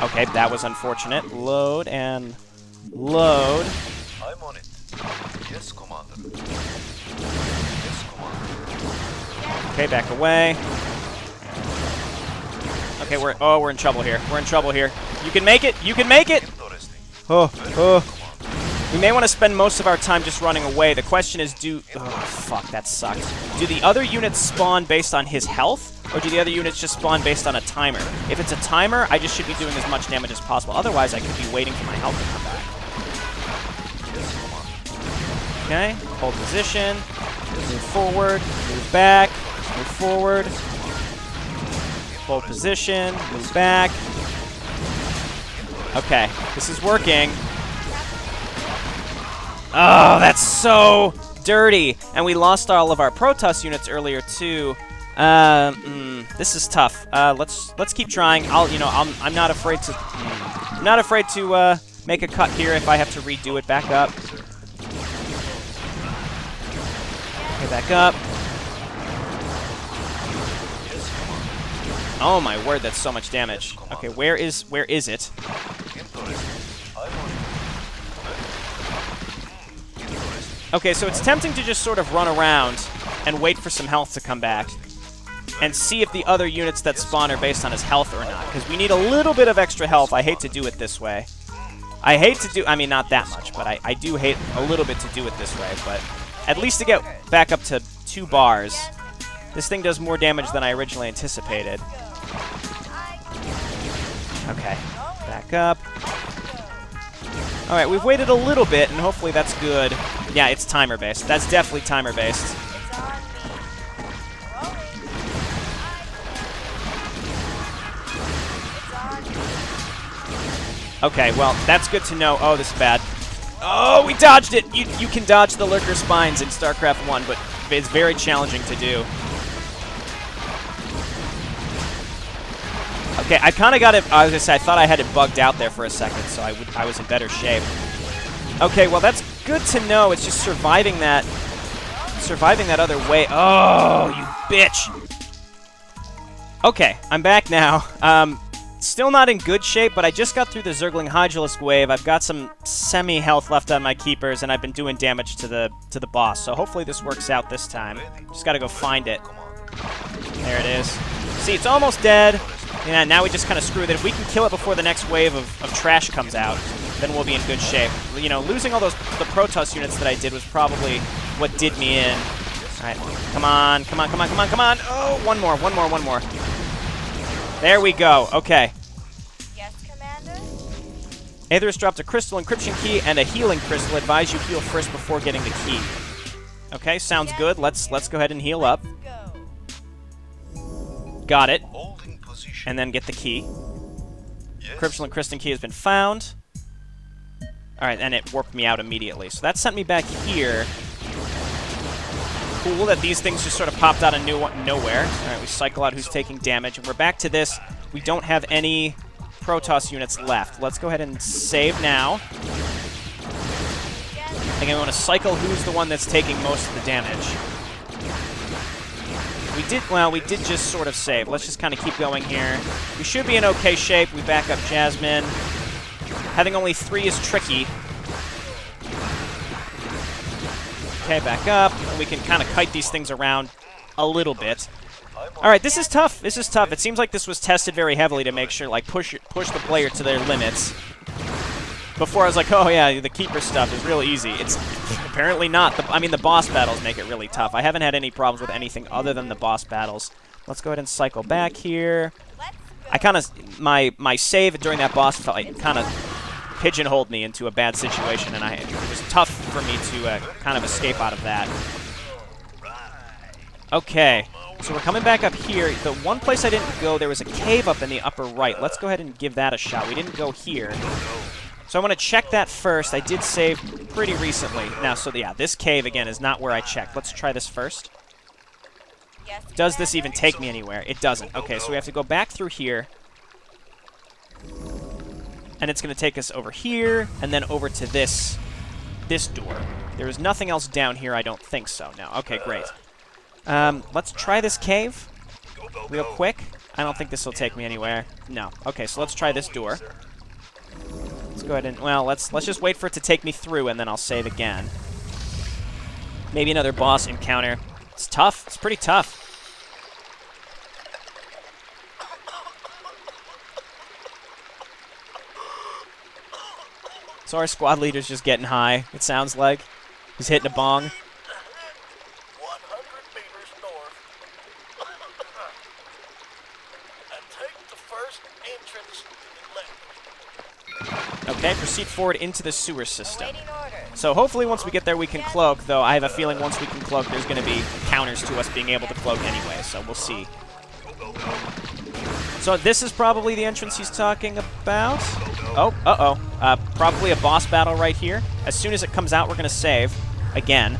Okay, that was unfortunate. Load and load. I'm on it. Yes, Commander. Okay, back away. Okay, we're in trouble here. We're in trouble here. You can make it. You can make it. Oh. We may want to spend most of our time just running away. The question is, oh, fuck, that sucked. Do the other units spawn based on his health, or do the other units just spawn based on a timer? If it's a timer, I just should be doing as much damage as possible. Otherwise, I could be waiting for my health to come back. Okay, hold position. Move forward. Move back. Move forward. Hold position. Move back. Okay, this is working. Oh, that's so dirty. And we lost all of our Protoss units earlier too. This is tough. Let's keep trying. I'm not afraid to. I'm not afraid to make a cut here if I have to redo it. Back up. Okay, back up. Oh my word, that's so much damage. Okay, where is it? Okay, so it's tempting to just sort of run around and wait for some health to come back. And see if the other units that spawn are based on his health or not. Because we need a little bit of extra health. I hate to do it this way. I hate to do... I mean, not that much, but I do hate a little bit to do it this way. But at least to get back up to 2 bars. This thing does more damage than I originally anticipated. Okay, back up. Alright, we've waited a little bit, and hopefully that's good. Yeah, it's timer-based. That's definitely timer-based. Okay, well, that's good to know. Oh, this is bad. Oh, we dodged it! You can dodge the Lurker Spines in StarCraft 1, but it's very challenging to do. Okay, I kind of got it... I was going to say, I thought I had it bugged out there for a second, so I was in better shape. Okay, well, that's good to know. It's just surviving that other way. Oh, you bitch! Okay, I'm back now. Still not in good shape, but I just got through the Zergling Hydralisk wave. I've got some semi-health left on my keepers, and I've been doing damage to the boss. So hopefully this works out this time. Just got to go find it. There it is. See, it's almost dead. Yeah, now we just kind of screw with it. If we can kill it before the next wave of trash comes out, then we'll be in good shape. You know, losing all the Protos units that I did was probably what did me in. All right, come on, come on, come on, come on, come on. Oh, one more, one more, one more. There we go. Okay. Yes, Commander? Aetherus dropped a crystal encryption key and a healing crystal. Advise you heal first before getting the key. Okay, sounds good. Let's go ahead and heal up. Got it. And then get the key. Encryption and crystal key has been found. Alright, and it warped me out immediately. So that sent me back here. Cool that these things just sort of popped out of nowhere. Alright, we cycle out who's taking damage. And we're back to this. We don't have any Protoss units left. Let's go ahead and save now. Again, we want to cycle who's the one that's taking most of the damage. We did just sort of save. Let's just kind of keep going here. We should be in okay shape. We back up Jasmine. Having only 3 is tricky. Okay, back up. And we can kind of kite these things around a little bit. Alright, this is tough. This is tough. It seems like this was tested very heavily to make sure, like, push the player to their limits. Before I was like, oh yeah, the Keeper stuff is real easy. It's apparently not. I mean, the boss battles make it really tough. I haven't had any problems with anything other than the boss battles. Let's go ahead and cycle back here. I kind of, my save during that boss fight kind of pigeonholed me into a bad situation, and it was tough for me to kind of escape out of that. Okay, so we're coming back up here. The one place I didn't go, there was a cave up in the upper right. Let's go ahead and give that a shot. We didn't go here. So I want to check that first. I did save pretty recently. Now, so yeah, this cave, again, is not where I checked. Let's try this first. Does this even take me anywhere? It doesn't. Okay, so we have to go back through here. And it's going to take us over here, and then over to this door. There is nothing else down here, I don't think so. No. Okay, great. Let's try this cave real quick. I don't think this will take me anywhere. No. Okay, so let's try this door. Let's go ahead and, well, let's just wait for it to take me through, and then I'll save again. Maybe another boss encounter. It's tough. It's pretty tough. So our squad leader's just getting high, it sounds like. He's hitting a bong. 100 meters north. And take the first entrance to the left. Okay, proceed forward into the sewer system. So hopefully once we get there we can cloak, though I have a feeling once we can cloak there's going to be counters to us being able to cloak anyway, so we'll see. So this is probably the entrance he's talking about. Oh, uh-oh. Probably a boss battle right here. As soon as it comes out, we're going to save. Again.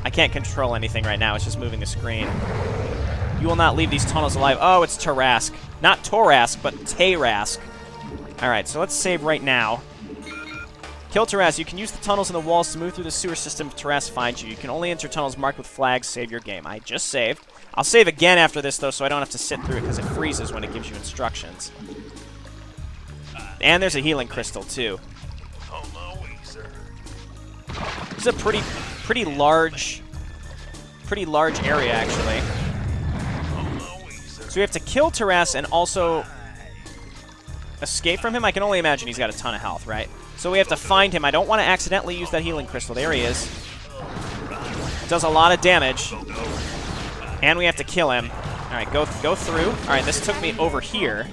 I can't control anything right now. It's just moving the screen. You will not leave these tunnels alive. Oh, it's Terrasque. Not Torasque, but Terrasque. Alright, so let's save right now. Kill Terrasque. You can use the tunnels and the walls to move through the sewer system if Terrasque finds you. You can only enter tunnels marked with flags. Save your game. I just saved. I'll save again after this, though, so I don't have to sit through it, because it freezes when it gives you instructions. And there's a healing crystal, too. This is a pretty pretty large area, actually. So we have to kill Terrasque and also escape from him. I can only imagine he's got a ton of health, right? So we have to find him. I don't want to accidentally use that healing crystal. There he is. Does a lot of damage. And we have to kill him. Alright, go through. Alright, this took me over here.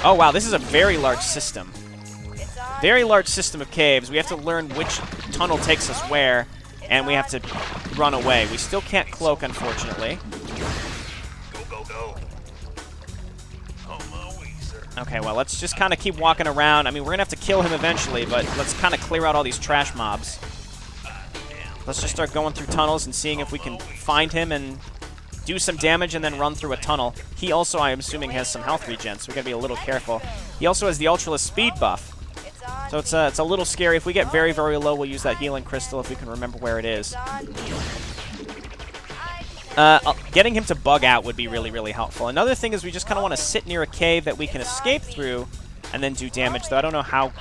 Oh, wow, this is a very large system. Very large system of caves. We have to learn which tunnel takes us where, and we have to run away. We still can't cloak, unfortunately. Okay, well, let's just kind of keep walking around. I mean, we're going to have to kill him eventually, but let's kind of clear out all these trash mobs. Let's just start going through tunnels and seeing if we can find him and do some damage and then run through a tunnel. He also, I'm assuming, has some health regen, so we got to be a little careful. He also has the Ultraless speed buff. So it's a little scary. If we get very, very low, we'll use that healing crystal if we can remember where it is. Getting him to bug out would be really, really helpful. Another thing is we just kind of want to sit near a cave that we can escape through and then do damage, though I don't know how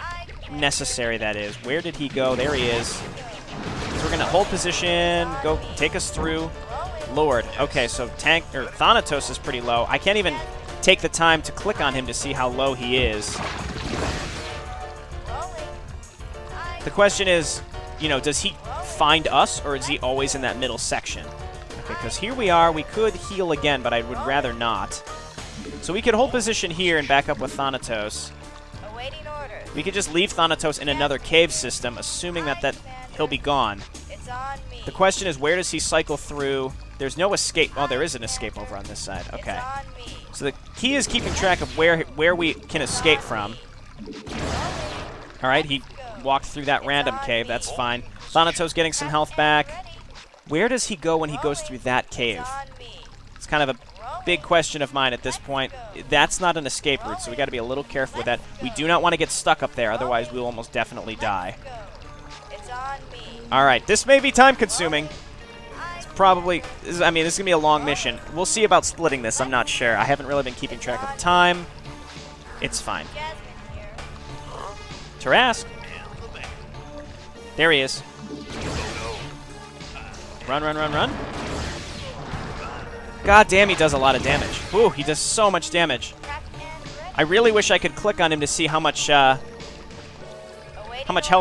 necessary that is. Where did he go? There he is. So we're going to hold position, go take us through. Lord. Okay, so Thanatos is pretty low. I can't even take the time to click on him to see how low he is. The question is, you know, does he find us, or is he always in that middle section? Okay, because here we are. We could heal again, but I would rather not. So we could hold position here and back up with Thanatos. We could just leave Thanatos in another cave system, assuming that he'll be gone. The question is, where does he cycle through? There's no escape. Oh, there is an escape over on this side. Okay. So the key is keeping track of where we can escape from. All right, he walked through that random cave. That's fine. Thanatos getting some health back. Where does he go when he goes through that cave? It's kind of a big question of mine at this point. That's not an escape route, so we got to be a little careful with that. We do not want to get stuck up there, otherwise we'll almost definitely die. All right, this may be time-consuming. Probably, I mean, this is going to be a long mission. We'll see about splitting this, I'm not sure. I haven't really been keeping track of the time. It's fine. Terrasque. There he is. Run, run, run, run. God damn, he does a lot of damage. Ooh, he does so much damage. I really wish I could click on him to see how much health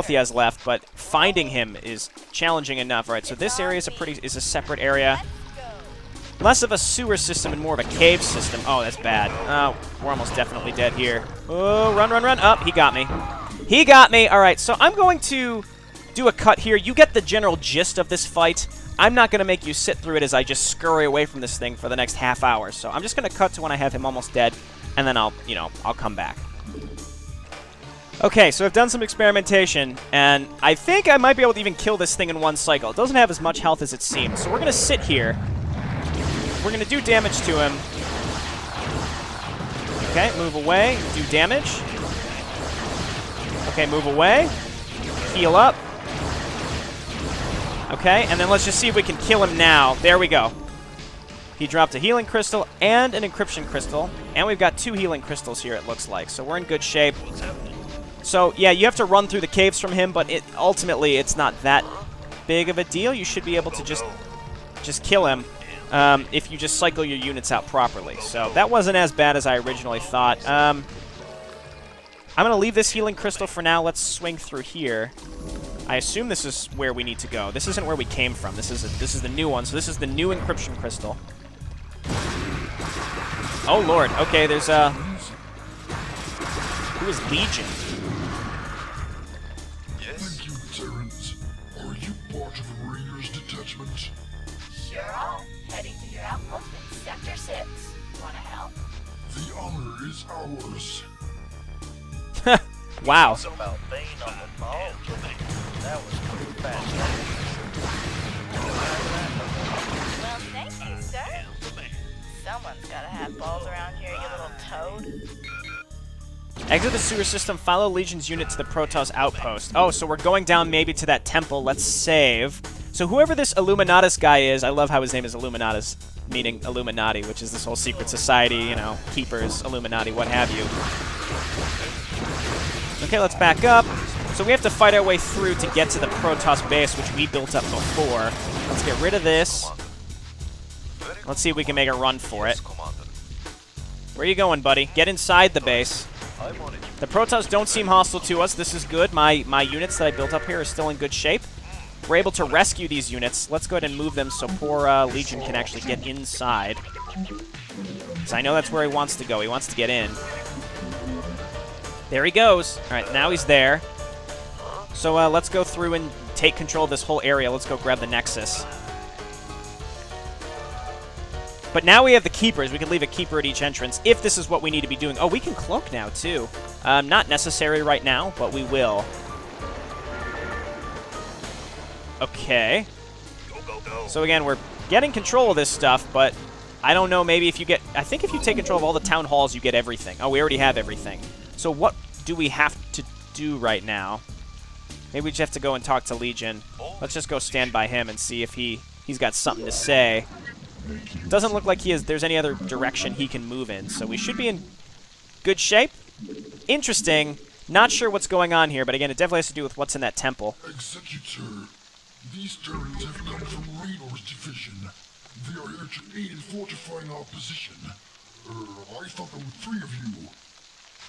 he has left, but finding him is challenging enough. All right, so this area is a separate area. Less of a sewer system and more of a cave system. Oh, that's bad. We're almost definitely dead here. Oh, run, run, run. Oh, he got me. He got me. All right, so I'm going to do a cut here. You get the general gist of this fight. I'm not going to make you sit through it as I just scurry away from this thing for the next half hour. So I'm just going to cut to when I have him almost dead, and then I'll come back. Okay, so I've done some experimentation, and I think I might be able to even kill this thing in one cycle. It doesn't have as much health as it seems, so we're going to sit here. We're going to do damage to him. Okay, move away, do damage. Okay, move away. Heal up. Okay, and then let's just see if we can kill him now. There we go. He dropped a healing crystal and an encryption crystal, and we've got 2 healing crystals here, it looks like, so we're in good shape. So, yeah, you have to run through the caves from him, but ultimately it's not that big of a deal. You should be able to just kill him if you just cycle your units out properly. So that wasn't as bad as I originally thought. I'm going to leave this healing crystal for now. Let's swing through here. I assume this is where we need to go. This isn't where we came from. This is the new one. So this is the new encryption crystal. Oh, Lord. Okay, there's who is Legion? Yes? Thank you, Terrence. Are you part of the Raiders detachment? Sure are. Heading to your outpost in Sector 6. Wanna help? The honor is ours. Wow. It's about being on the ball, Jimmy. That was pretty fast. Well, thank you, sir. Someone's gotta have balls around here, you little toad. Exit the sewer system, follow Legion's unit to the Protos outpost. Oh, so we're going down maybe to that temple. Let's save. So whoever this Illuminatus guy is, I love how his name is Illuminatus, meaning Illuminati, which is this whole secret society, you know, keepers, Illuminati, what have you. Okay, let's back up. So we have to fight our way through to get to the Protos base, which we built up before. Let's get rid of this. Let's see if we can make a run for it. Where are you going, buddy? Get inside the base. The Protos don't seem hostile to us. This is good. My units that I built up here are still in good shape. We're able to rescue these units. Let's go ahead and move them so poor Legion can actually get inside. So I know that's where he wants to go. He wants to get in. There he goes. All right, now he's there. So let's go through and take control of this whole area. Let's go grab the Nexus. But now we have the Keepers. We can leave a Keeper at each entrance if this is what we need to be doing. Oh, we can cloak now, too. Not necessary right now, but we will. Okay. So again, we're getting control of this stuff, but I don't know, maybe if you get... I think if you take control of all the town halls, you get everything. Oh, we already have everything. So what do we have to do right now? Maybe we just have to go and talk to Legion. Let's just go stand by him and see if he's got something to say. Doesn't look like there's any other direction he can move in, so we should be in good shape. Interesting. Not sure what's going on here, but again, it definitely has to do with what's in that temple. Executor, these turrets have come from Rainor's division. They are here to aid in fortifying our position. I thought there were 3 of you.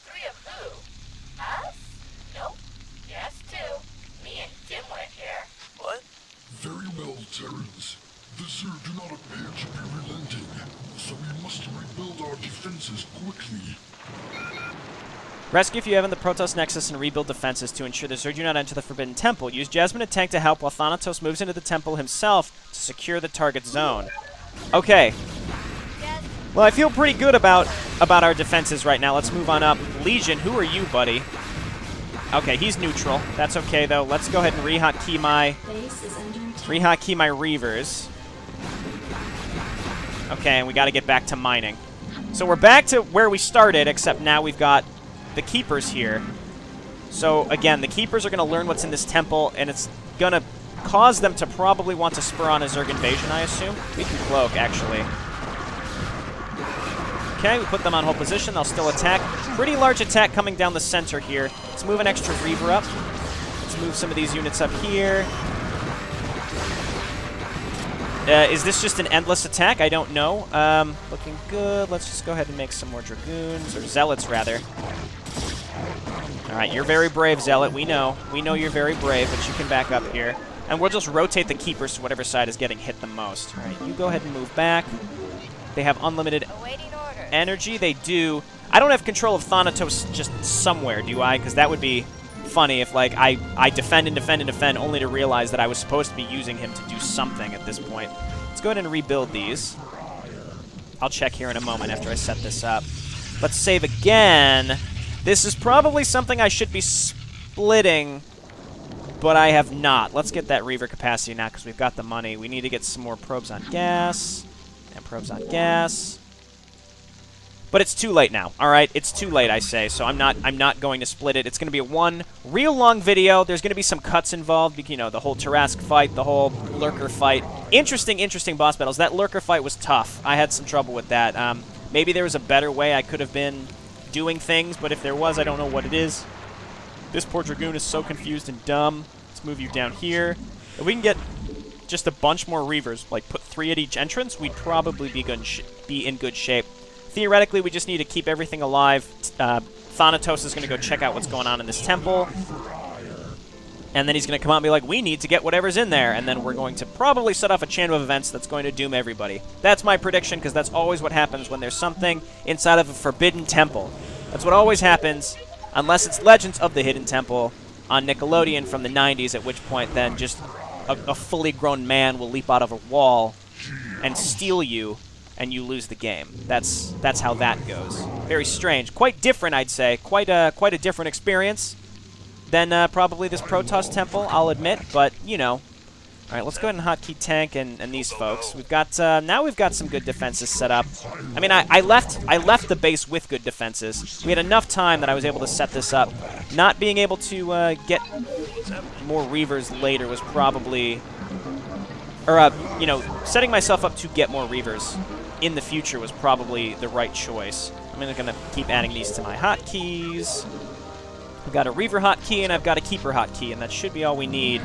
3 of who? Us? Nope. Yes, 2. Me and Dimwit here. What? Very well, Terrans. The Zerg do not appear to be relenting, so we must rebuild our defenses quickly. Rescue if you have in the Protos Nexus and rebuild defenses to ensure the Zerg do not enter the Forbidden Temple. Use Jasmine and Tank to help while Thanatos moves into the temple himself to secure the target zone. Okay. Well, I feel pretty good about our defenses right now. Let's move on up. Legion, who are you, buddy? Okay, he's neutral. That's okay, though. Let's go ahead and rehotkey my Reavers. Okay, and we got to get back to mining. So we're back to where we started, except now we've got the Keepers here. So, again, the Keepers are going to learn what's in this temple, and it's going to cause them to probably want to spur on a Zerg invasion, I assume. We can cloak, actually. Okay, we put them on hold position. They'll still attack. Pretty large attack coming down the center here. Let's move an extra Reaver up. Let's move some of these units up here. Is this just an endless attack? I don't know. Looking good. Let's just go ahead and make some more Dragoons, or Zealots, rather. Alright, you're very brave, Zealot. We know. We know you're very brave, but you can back up here. And we'll just rotate the Keepers to whatever side is getting hit the most. Alright, you go ahead and move back. They have unlimited energy. They do. I don't have control of Thanatos just somewhere, do I? Because that would be funny if, like, I defend and defend and defend only to realize that I was supposed to be using him to do something at this point. Let's go ahead and rebuild these. I'll check here in a moment after I set this up. Let's save again. This is probably something I should be splitting, but I have not. Let's get that Reaver capacity now because we've got the money. We need to get some more probes on gas. And probes on gas. But it's too late now. All right, it's too late, I say. So I'm not going to split it. It's going to be one real long video. There's going to be some cuts involved. You know, the whole Terrasque fight, the whole Lurker fight. Interesting boss battles. That Lurker fight was tough. I had some trouble with that. Maybe there was a better way I could have been doing things, but if there was, I don't know what it is. This poor Dragoon is so confused and dumb. Let's move you down here. If we can get just a bunch more Reavers, like put 3 at each entrance, we'd probably be in good shape. Theoretically, we just need to keep everything alive. Thanatos is going to go check out what's going on in this temple. And then he's going to come out and be like, we need to get whatever's in there. And then we're going to probably set off a chain of events that's going to doom everybody. That's my prediction, because that's always what happens when there's something inside of a forbidden temple. That's what always happens, unless it's Legends of the Hidden Temple on Nickelodeon from the 90s, at which point then just a fully grown man will leap out of a wall and steal you, and you lose the game. That's how that goes. Very strange. Quite different, I'd say. Quite a different experience than probably this Protos temple, I'll admit, but, you know. All right, let's go ahead and hotkey Tank and these folks. We've got now we've got some good defenses set up. I mean, I left the base with good defenses. We had enough time that I was able to set this up. Not being able to get more Reavers later was probably, or you know, setting myself up to get more Reavers in the future was probably the right choice. I'm going to keep adding these to my hotkeys. I've got a Reaver hotkey and I've got a Keeper hotkey, and that should be all we need.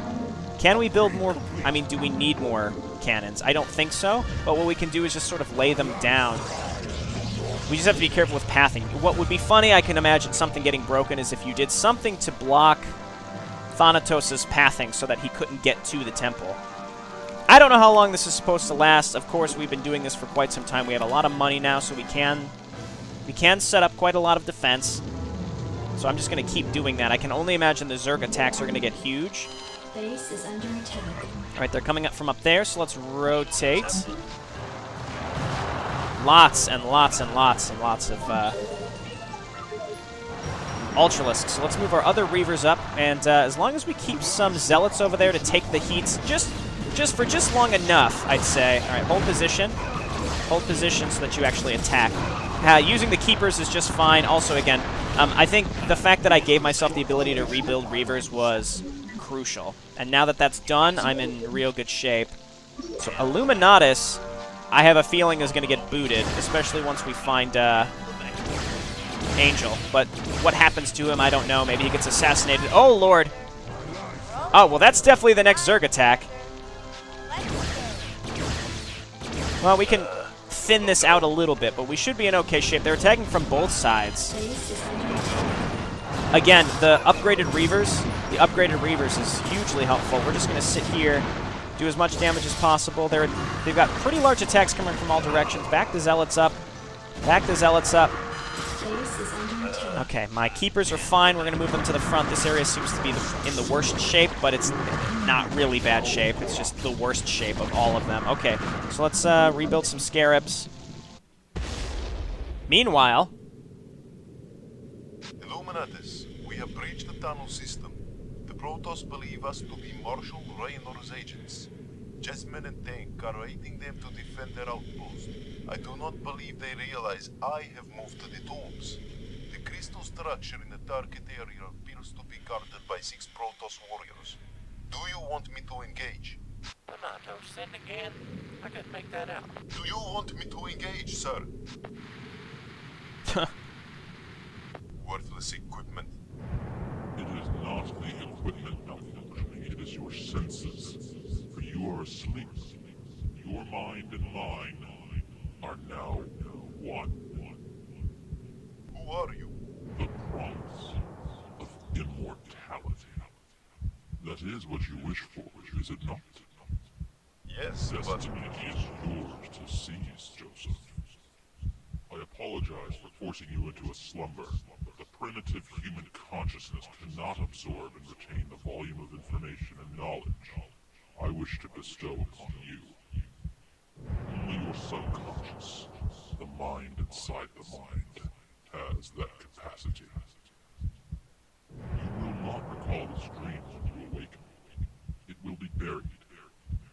Can we build more? I mean, do we need more cannons? I don't think so, but what we can do is just sort of lay them down. We just have to be careful with pathing. What would be funny, I can imagine something getting broken, is if you did something to block Thanatos' pathing so that he couldn't get to the temple. I don't know how long this is supposed to last. Of course, we've been doing this for quite some time. We have a lot of money now, so we can set up quite a lot of defense. So I'm just going to keep doing that. I can only imagine the Zerg attacks are going to get huge. Base is under attack. All right, they're coming up from up there, so let's rotate. Lots and lots and lots and lots of Ultralisks. So let's move our other Reavers up, and as long as we keep some Zealots over there to take the heat, just for long enough, I'd say. All right, hold position. Hold position so that you actually attack. Using the Keepers is just fine. Also, again, I think the fact that I gave myself the ability to rebuild Reavers was crucial. And now that that's done, I'm in real good shape. So Illuminatus, I have a feeling, is going to get booted, especially once we find Angel. But what happens to him, I don't know. Maybe he gets assassinated. Oh, Lord. Oh, well, that's definitely the next Zerg attack. Well, we can thin this out a little bit, but we should be in okay shape. They're attacking from both sides. Again, the upgraded Reavers is hugely helpful. We're just going to sit here, do as much damage as possible. They've got pretty large attacks coming from all directions. Back the Zealots up. Back the Zealots up. Okay, my Keepers are fine. We're going to move them to the front. This area seems to be in the worst shape, but it's not really bad shape. It's just the worst shape of all of them. Okay, so let's rebuild some Scarabs. Meanwhile... Illuminatus, we have breached the tunnel system. The Protos believe us to be Marshal Raynor's agents. Jessamine and Tank are aiding them to defend their outpost. I do not believe they realize I have moved to the tombs. The crystal structure in the target area appears to be guarded by 6 Protoss warriors. Do you want me to engage? Donato, send again. I could make that out. Do you want me to engage, sir? Worthless equipment. It is not the equipment malfunctioning, it is your senses. For you are asleep. Your mind and mine are now one. Who are you? The promise of immortality. That is what you wish for, is it not? Yes, but... Destiny is yours to seize, Joseph. I apologize for forcing you into a slumber, but the primitive human consciousness cannot absorb and retain the volume of information and knowledge I wish to bestow upon you. Only your subconscious, the mind inside the mind, has that capacity. You will not recall this dream when you awaken. It will be buried,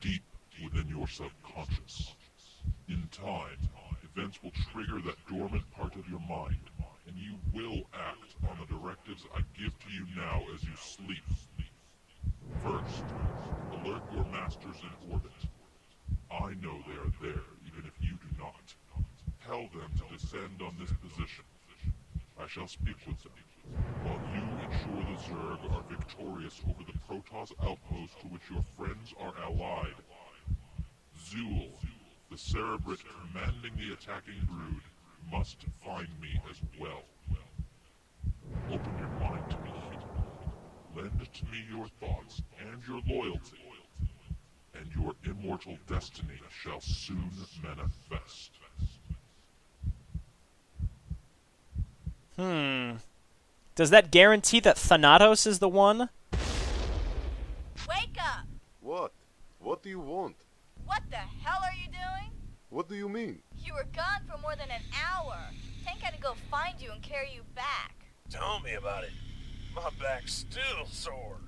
deep within your subconscious. In time, events will trigger that dormant part of your mind, and you will act on the directives I give to you now as you sleep. First, alert your masters in orbit. I know they are there, even if you do not. Tell them to descend on this position. I shall speak with them, while you ensure the Zerg are victorious over the Protoss outpost to which your friends are allied. Zool, the Cerebrate commanding the attacking brood, must find me as well. Open your mind to me, human. Lend to me your thoughts and your loyalty, and your immortal destiny shall soon manifest. Does that guarantee that Thanatos is the one? Wake up! What? What do you want? What the hell are you doing? What do you mean? You were gone for more than an hour. Tank had to go find you and carry you back. Tell me about it. My back's still sore.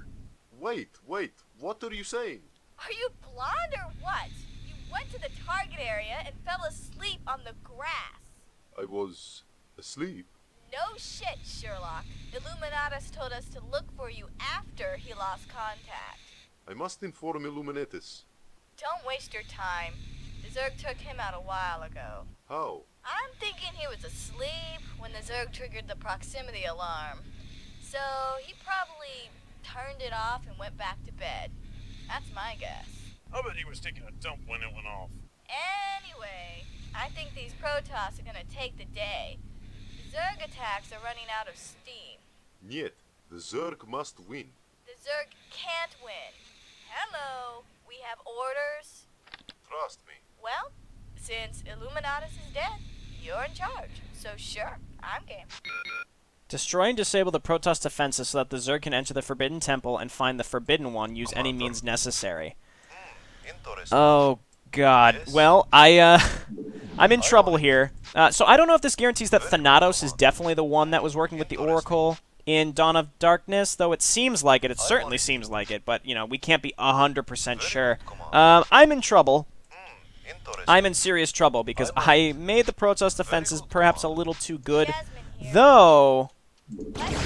Wait, what are you saying? Are you blonde or what? You went to the target area and fell asleep on the grass. I was asleep. No shit, Sherlock. Illuminatus told us to look for you after he lost contact. I must inform Illuminatus. Don't waste your time. The Zerg took him out a while ago. How? I'm thinking he was asleep when the Zerg triggered the proximity alarm. So he probably turned it off and went back to bed. That's my guess. I bet he was taking a dump when it went off. Anyway, I think these Protoss are gonna take the day. The Zerg attacks are running out of steam. Niet, the Zerg must win. The Zerg can't win. Hello, we have orders. Trust me. Well, since Illuminatus is dead, you're in charge. So sure, I'm game. Destroy and disable the Protoss defenses so that the Zerg can enter the Forbidden Temple and find the Forbidden One. Use any means necessary. Interesting. Oh, God. Yes. Well, I'm in trouble here. So I don't know if this guarantees that Thanatos is definitely the one that was working with the Oracle in Dawn of Darkness, though it seems like it. It certainly seems like it, but, you know, we can't be 100% sure. I'm in trouble. I'm in serious trouble because I made the Protoss defenses perhaps a little too good, Jasmine here. though... Let's go.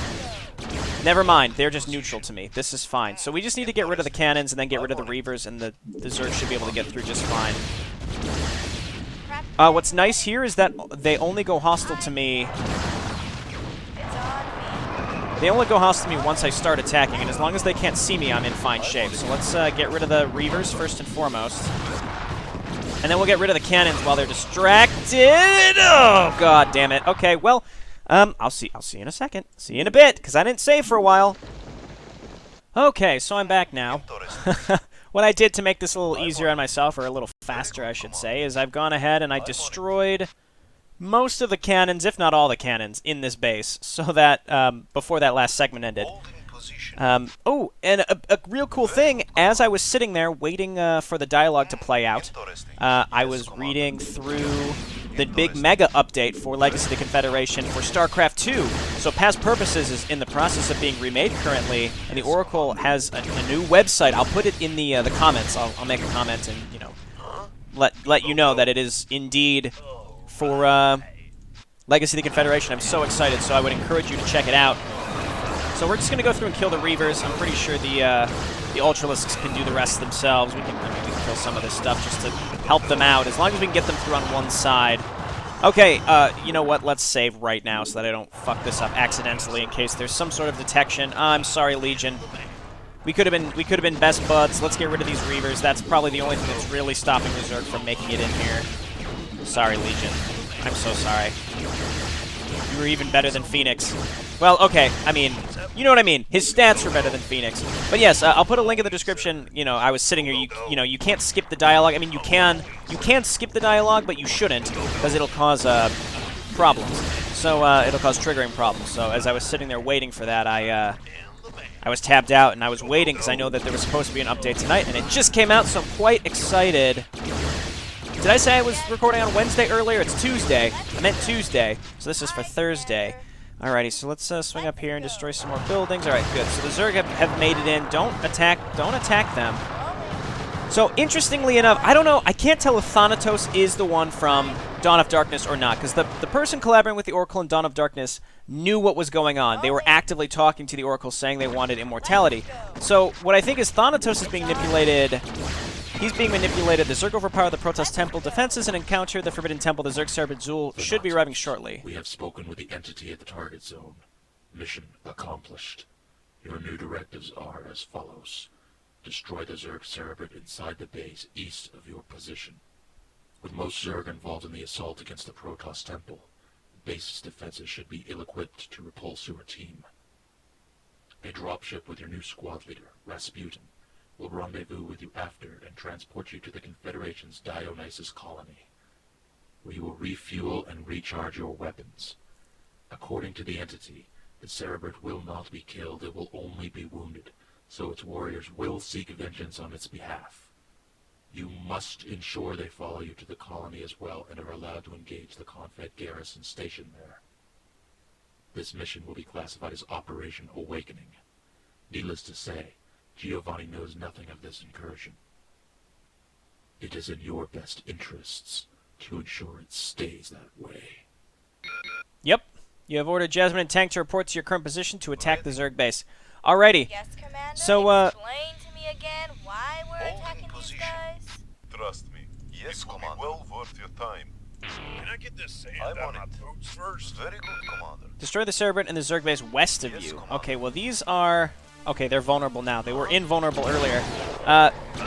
Never mind, they're just neutral to me. This is fine. So we just need to get rid of the cannons and then get rid of the Reavers, and the Zerg should be able to get through just fine. What's nice here is that they only go hostile to me. It's on me. They only go hostile to me once I start attacking, and as long as they can't see me, I'm in fine shape. So let's get rid of the Reavers first and foremost. And then we'll get rid of the cannons while they're distracted. Oh, God damn it. Okay, well, I'll see you in a second. See you in a bit, because I didn't save for a while. Okay, so I'm back now. What I did to make this a little easier on myself, or a little faster, I should say, is I've gone ahead and I destroyed most of the cannons, if not all the cannons, in this base, so that, before that last segment ended. Oh, and a real cool thing, as I was sitting there waiting for the dialogue to play out, I was reading through the big mega update for Legacy of the Confederation for Starcraft 2. So Past Purposes is in the process of being remade currently, and the Oracle has a new website. I'll put it in the comments. I'll make a comment and, you know, let you know that it is indeed for Legacy of the Confederation. I'm so excited, so I would encourage you to check it out. So we're just going to go through and kill the Reavers. I'm pretty sure the Ultralisks can do the rest themselves. We can kill some of this stuff just to help them out, as long as we can get them through on one side. Okay, you know what? Let's save right now so that I don't fuck this up accidentally in case there's some sort of detection. I'm sorry, Legion. We could have been best buds. Let's get rid of these Reavers. That's probably the only thing that's really stopping the Zerg from making it in here. Sorry, Legion. I'm so sorry. You were even better than Phoenix. Well, okay, I mean, you know what I mean. His stats were better than Phoenix. But yes, I'll put a link in the description. You know, I was sitting here, you know, you can't skip the dialogue. I mean, you can skip the dialogue, but you shouldn't, because it'll cause problems. So, it'll cause triggering problems. So, as I was sitting there waiting for that, I was tabbed out, and I was waiting, because I know that there was supposed to be an update tonight, and it just came out, so I'm quite excited. Did I say I was recording on Wednesday earlier? It's Tuesday. I meant Tuesday, so this is for Thursday. Alrighty, so let's swing up here and destroy some more buildings. Alright, good. So the Zerg have made it in. Don't attack them. So, interestingly enough, I don't know, I can't tell if Thanatos is the one from Dawn of Darkness or not, because the person collaborating with the Oracle in Dawn of Darkness knew what was going on. They were actively talking to the Oracle, saying they wanted immortality. So, what I think is Thanatos is being manipulated. He's being manipulated. The Zerg overpower the Protoss Temple defenses and encounter the Forbidden Temple. The Zerg Cerebrid Zul should be arriving shortly. We have spoken with the entity at the target zone. Mission accomplished. Your new directives are as follows. Destroy the Zerg Cerebrid inside the base east of your position. With most Zerg involved in the assault against the Protoss Temple, the base's defenses should be ill-equipped to repulse your team. A dropship with your new squad leader, Rasputin, will rendezvous with you after and transport you to the Confederation's Dionysus colony, where you will refuel and recharge your weapons. According to the entity, the Cerebrid will not be killed, it will only be wounded, so its warriors will seek vengeance on its behalf. You must ensure they follow you to the colony as well and are allowed to engage the Confed garrison stationed there. This mission will be classified as Operation Awakening. Needless to say, Giovanni knows nothing of this incursion. It is in your best interests to ensure it stays that way. Yep. You have ordered Jasmine and Tank to report to your current position to attack the Zerg base. Alrighty. Yes, Commander. So, explain to me again why we're attacking these guys. Trust me, Yes, it will be Commander. well worth your time. Can I get this sand I'm out on of my it. boots first? Very good, Commander. Destroy the Cerebrate and the Zerg base west of Yes, you. Commander. Okay, well these are... Okay, they're vulnerable now. They were invulnerable earlier.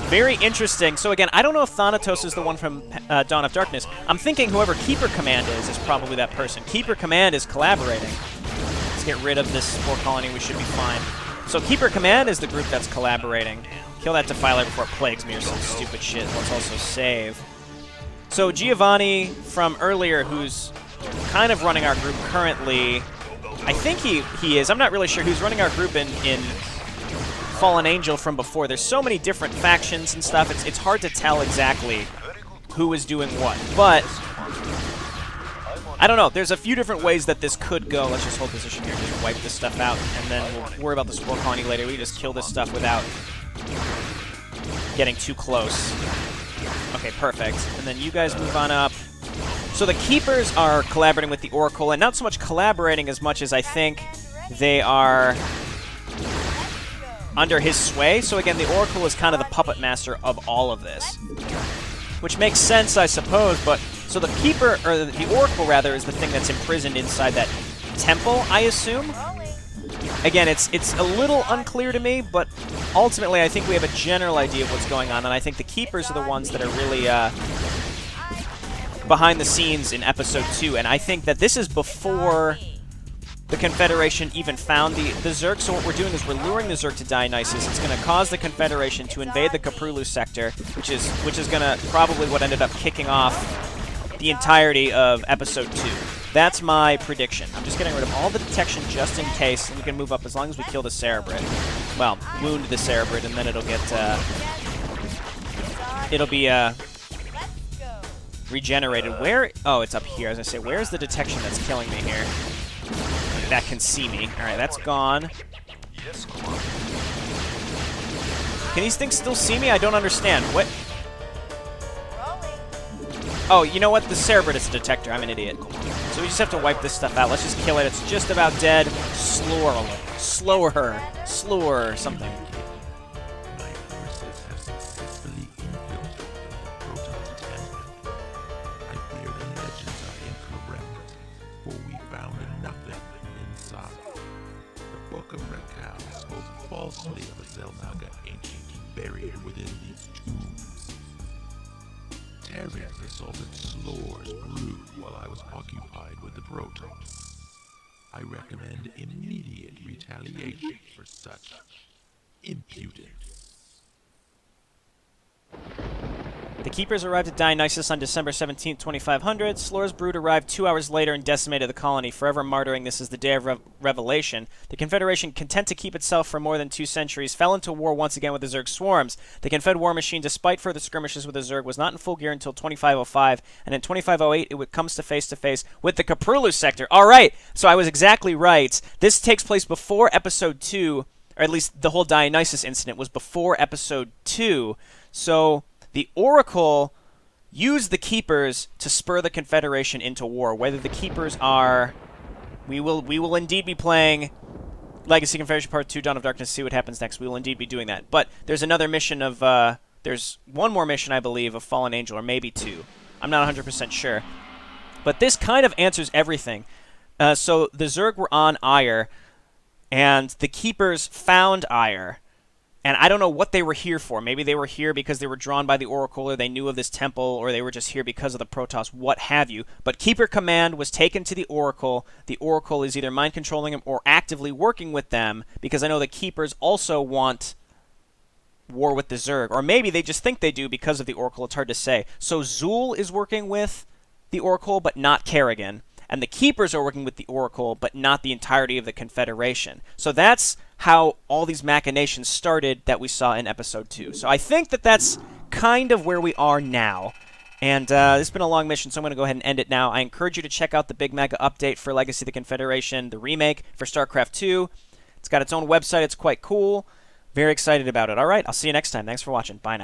Very interesting. So again, I don't know if Thanatos is the one from Dawn of Darkness. I'm thinking whoever Keeper Command is probably that person. Keeper Command is collaborating. Let's get rid of this Spore Colony. We should be fine. So Keeper Command is the group that's collaborating. Kill that Defiler before it plagues me or some stupid shit. Let's also save. So Giovanni from earlier, who's kind of running our group currently, I think he is. I'm not really sure who's running our group in Fallen Angel from before. There's so many different factions and stuff. It's hard to tell exactly who is doing what. But I don't know. There's a few different ways that this could go. Let's just hold position here, just wipe this stuff out, and then we'll worry about the Spore Colony later. We just kill this stuff without getting too close. Okay, perfect. And then you guys move on up. So the Keepers are collaborating with the Oracle, and not so much collaborating as much as I think they are under his sway. So again, the Oracle is kind of the puppet master of all of this, which makes sense, I suppose. But so the Keeper, or the Oracle rather, is the thing that's imprisoned inside that temple, I assume. Again, it's a little unclear to me, but ultimately I think we have a general idea of what's going on, and I think the Keepers are the ones that are really behind the scenes in Episode 2, and I think that this is before the Confederation even found the Zerg. So what we're doing is we're luring the Zerg to Dionysus. It's going to cause the Confederation to invade the Caprulu sector, which is going to probably what ended up kicking off the entirety of Episode 2. That's my prediction. I'm just getting rid of all the detection just in case, and we can move up as long as we kill the Cerebrate. Well, wound the Cerebrate, and then it'll get, it'll be, regenerated. Where? Oh, it's up here. I was going to say, where's the detection that's killing me here? That can see me. Alright, that's gone. Yes, Commander. Can these things still see me? I don't understand. What? Oh, you know what? The Cerebrate is a detector. I'm an idiot. So we just have to wipe this stuff out. Let's just kill it. It's just about dead. Slower her. Slower or something. My forces have successfully infiltrated the Protos temple. I fear the legends are incorrect, for we found nothing inside. The Book of Rakal spoke falsely of a Zelnaga ancient buried within these tombs. Terrasque assaulted slores grew while I was occupied with the Protos. I recommend immediate retaliation for such impudence. The Keepers arrived at Dionysus on December 17, 2500. Slor's brood arrived 2 hours later and decimated the colony, forever martyring this as the day of revelation. The Confederation, content to keep itself for more than 2 centuries, fell into war once again with the Zerg swarms. The Confed war machine, despite further skirmishes with the Zerg, was not in full gear until 2505, and in 2508 it comes to face with the Caprulu sector. Alright, so I was exactly right. This takes place before Episode 2, or at least the whole Dionysus incident was before Episode 2, so the Oracle used the Keepers to spur the Confederation into war. Whether the Keepers are... We will indeed be playing Legacy Confederation Part 2, Dawn of Darkness, see what happens next. We will indeed be doing that. But there's another mission of... there's one more mission, I believe, of Fallen Angel, or maybe 2. I'm not 100% sure. But this kind of answers everything. So the Zerg were on Ire, and the Keepers found Ire. And I don't know what they were here for. Maybe they were here because they were drawn by the Oracle, or they knew of this temple, or they were just here because of the Protoss, what have you. But Keeper Command was taken to the Oracle. The Oracle is either mind-controlling them or actively working with them, because I know the Keepers also want war with the Zerg. Or maybe they just think they do because of the Oracle. It's hard to say. So Zul is working with the Oracle, but not Kerrigan. And the Keepers are working with the Oracle, but not the entirety of the Confederation. So that's how all these machinations started that we saw in Episode 2. So I think that that's kind of where we are now. And this has been a long mission, so I'm going to go ahead and end it now. I encourage you to check out the Big Mega update for Legacy of the Confederation, the remake for Starcraft 2. It's got its own website. It's quite cool. Very excited about it. All right, I'll see you next time. Thanks for watching. Bye now.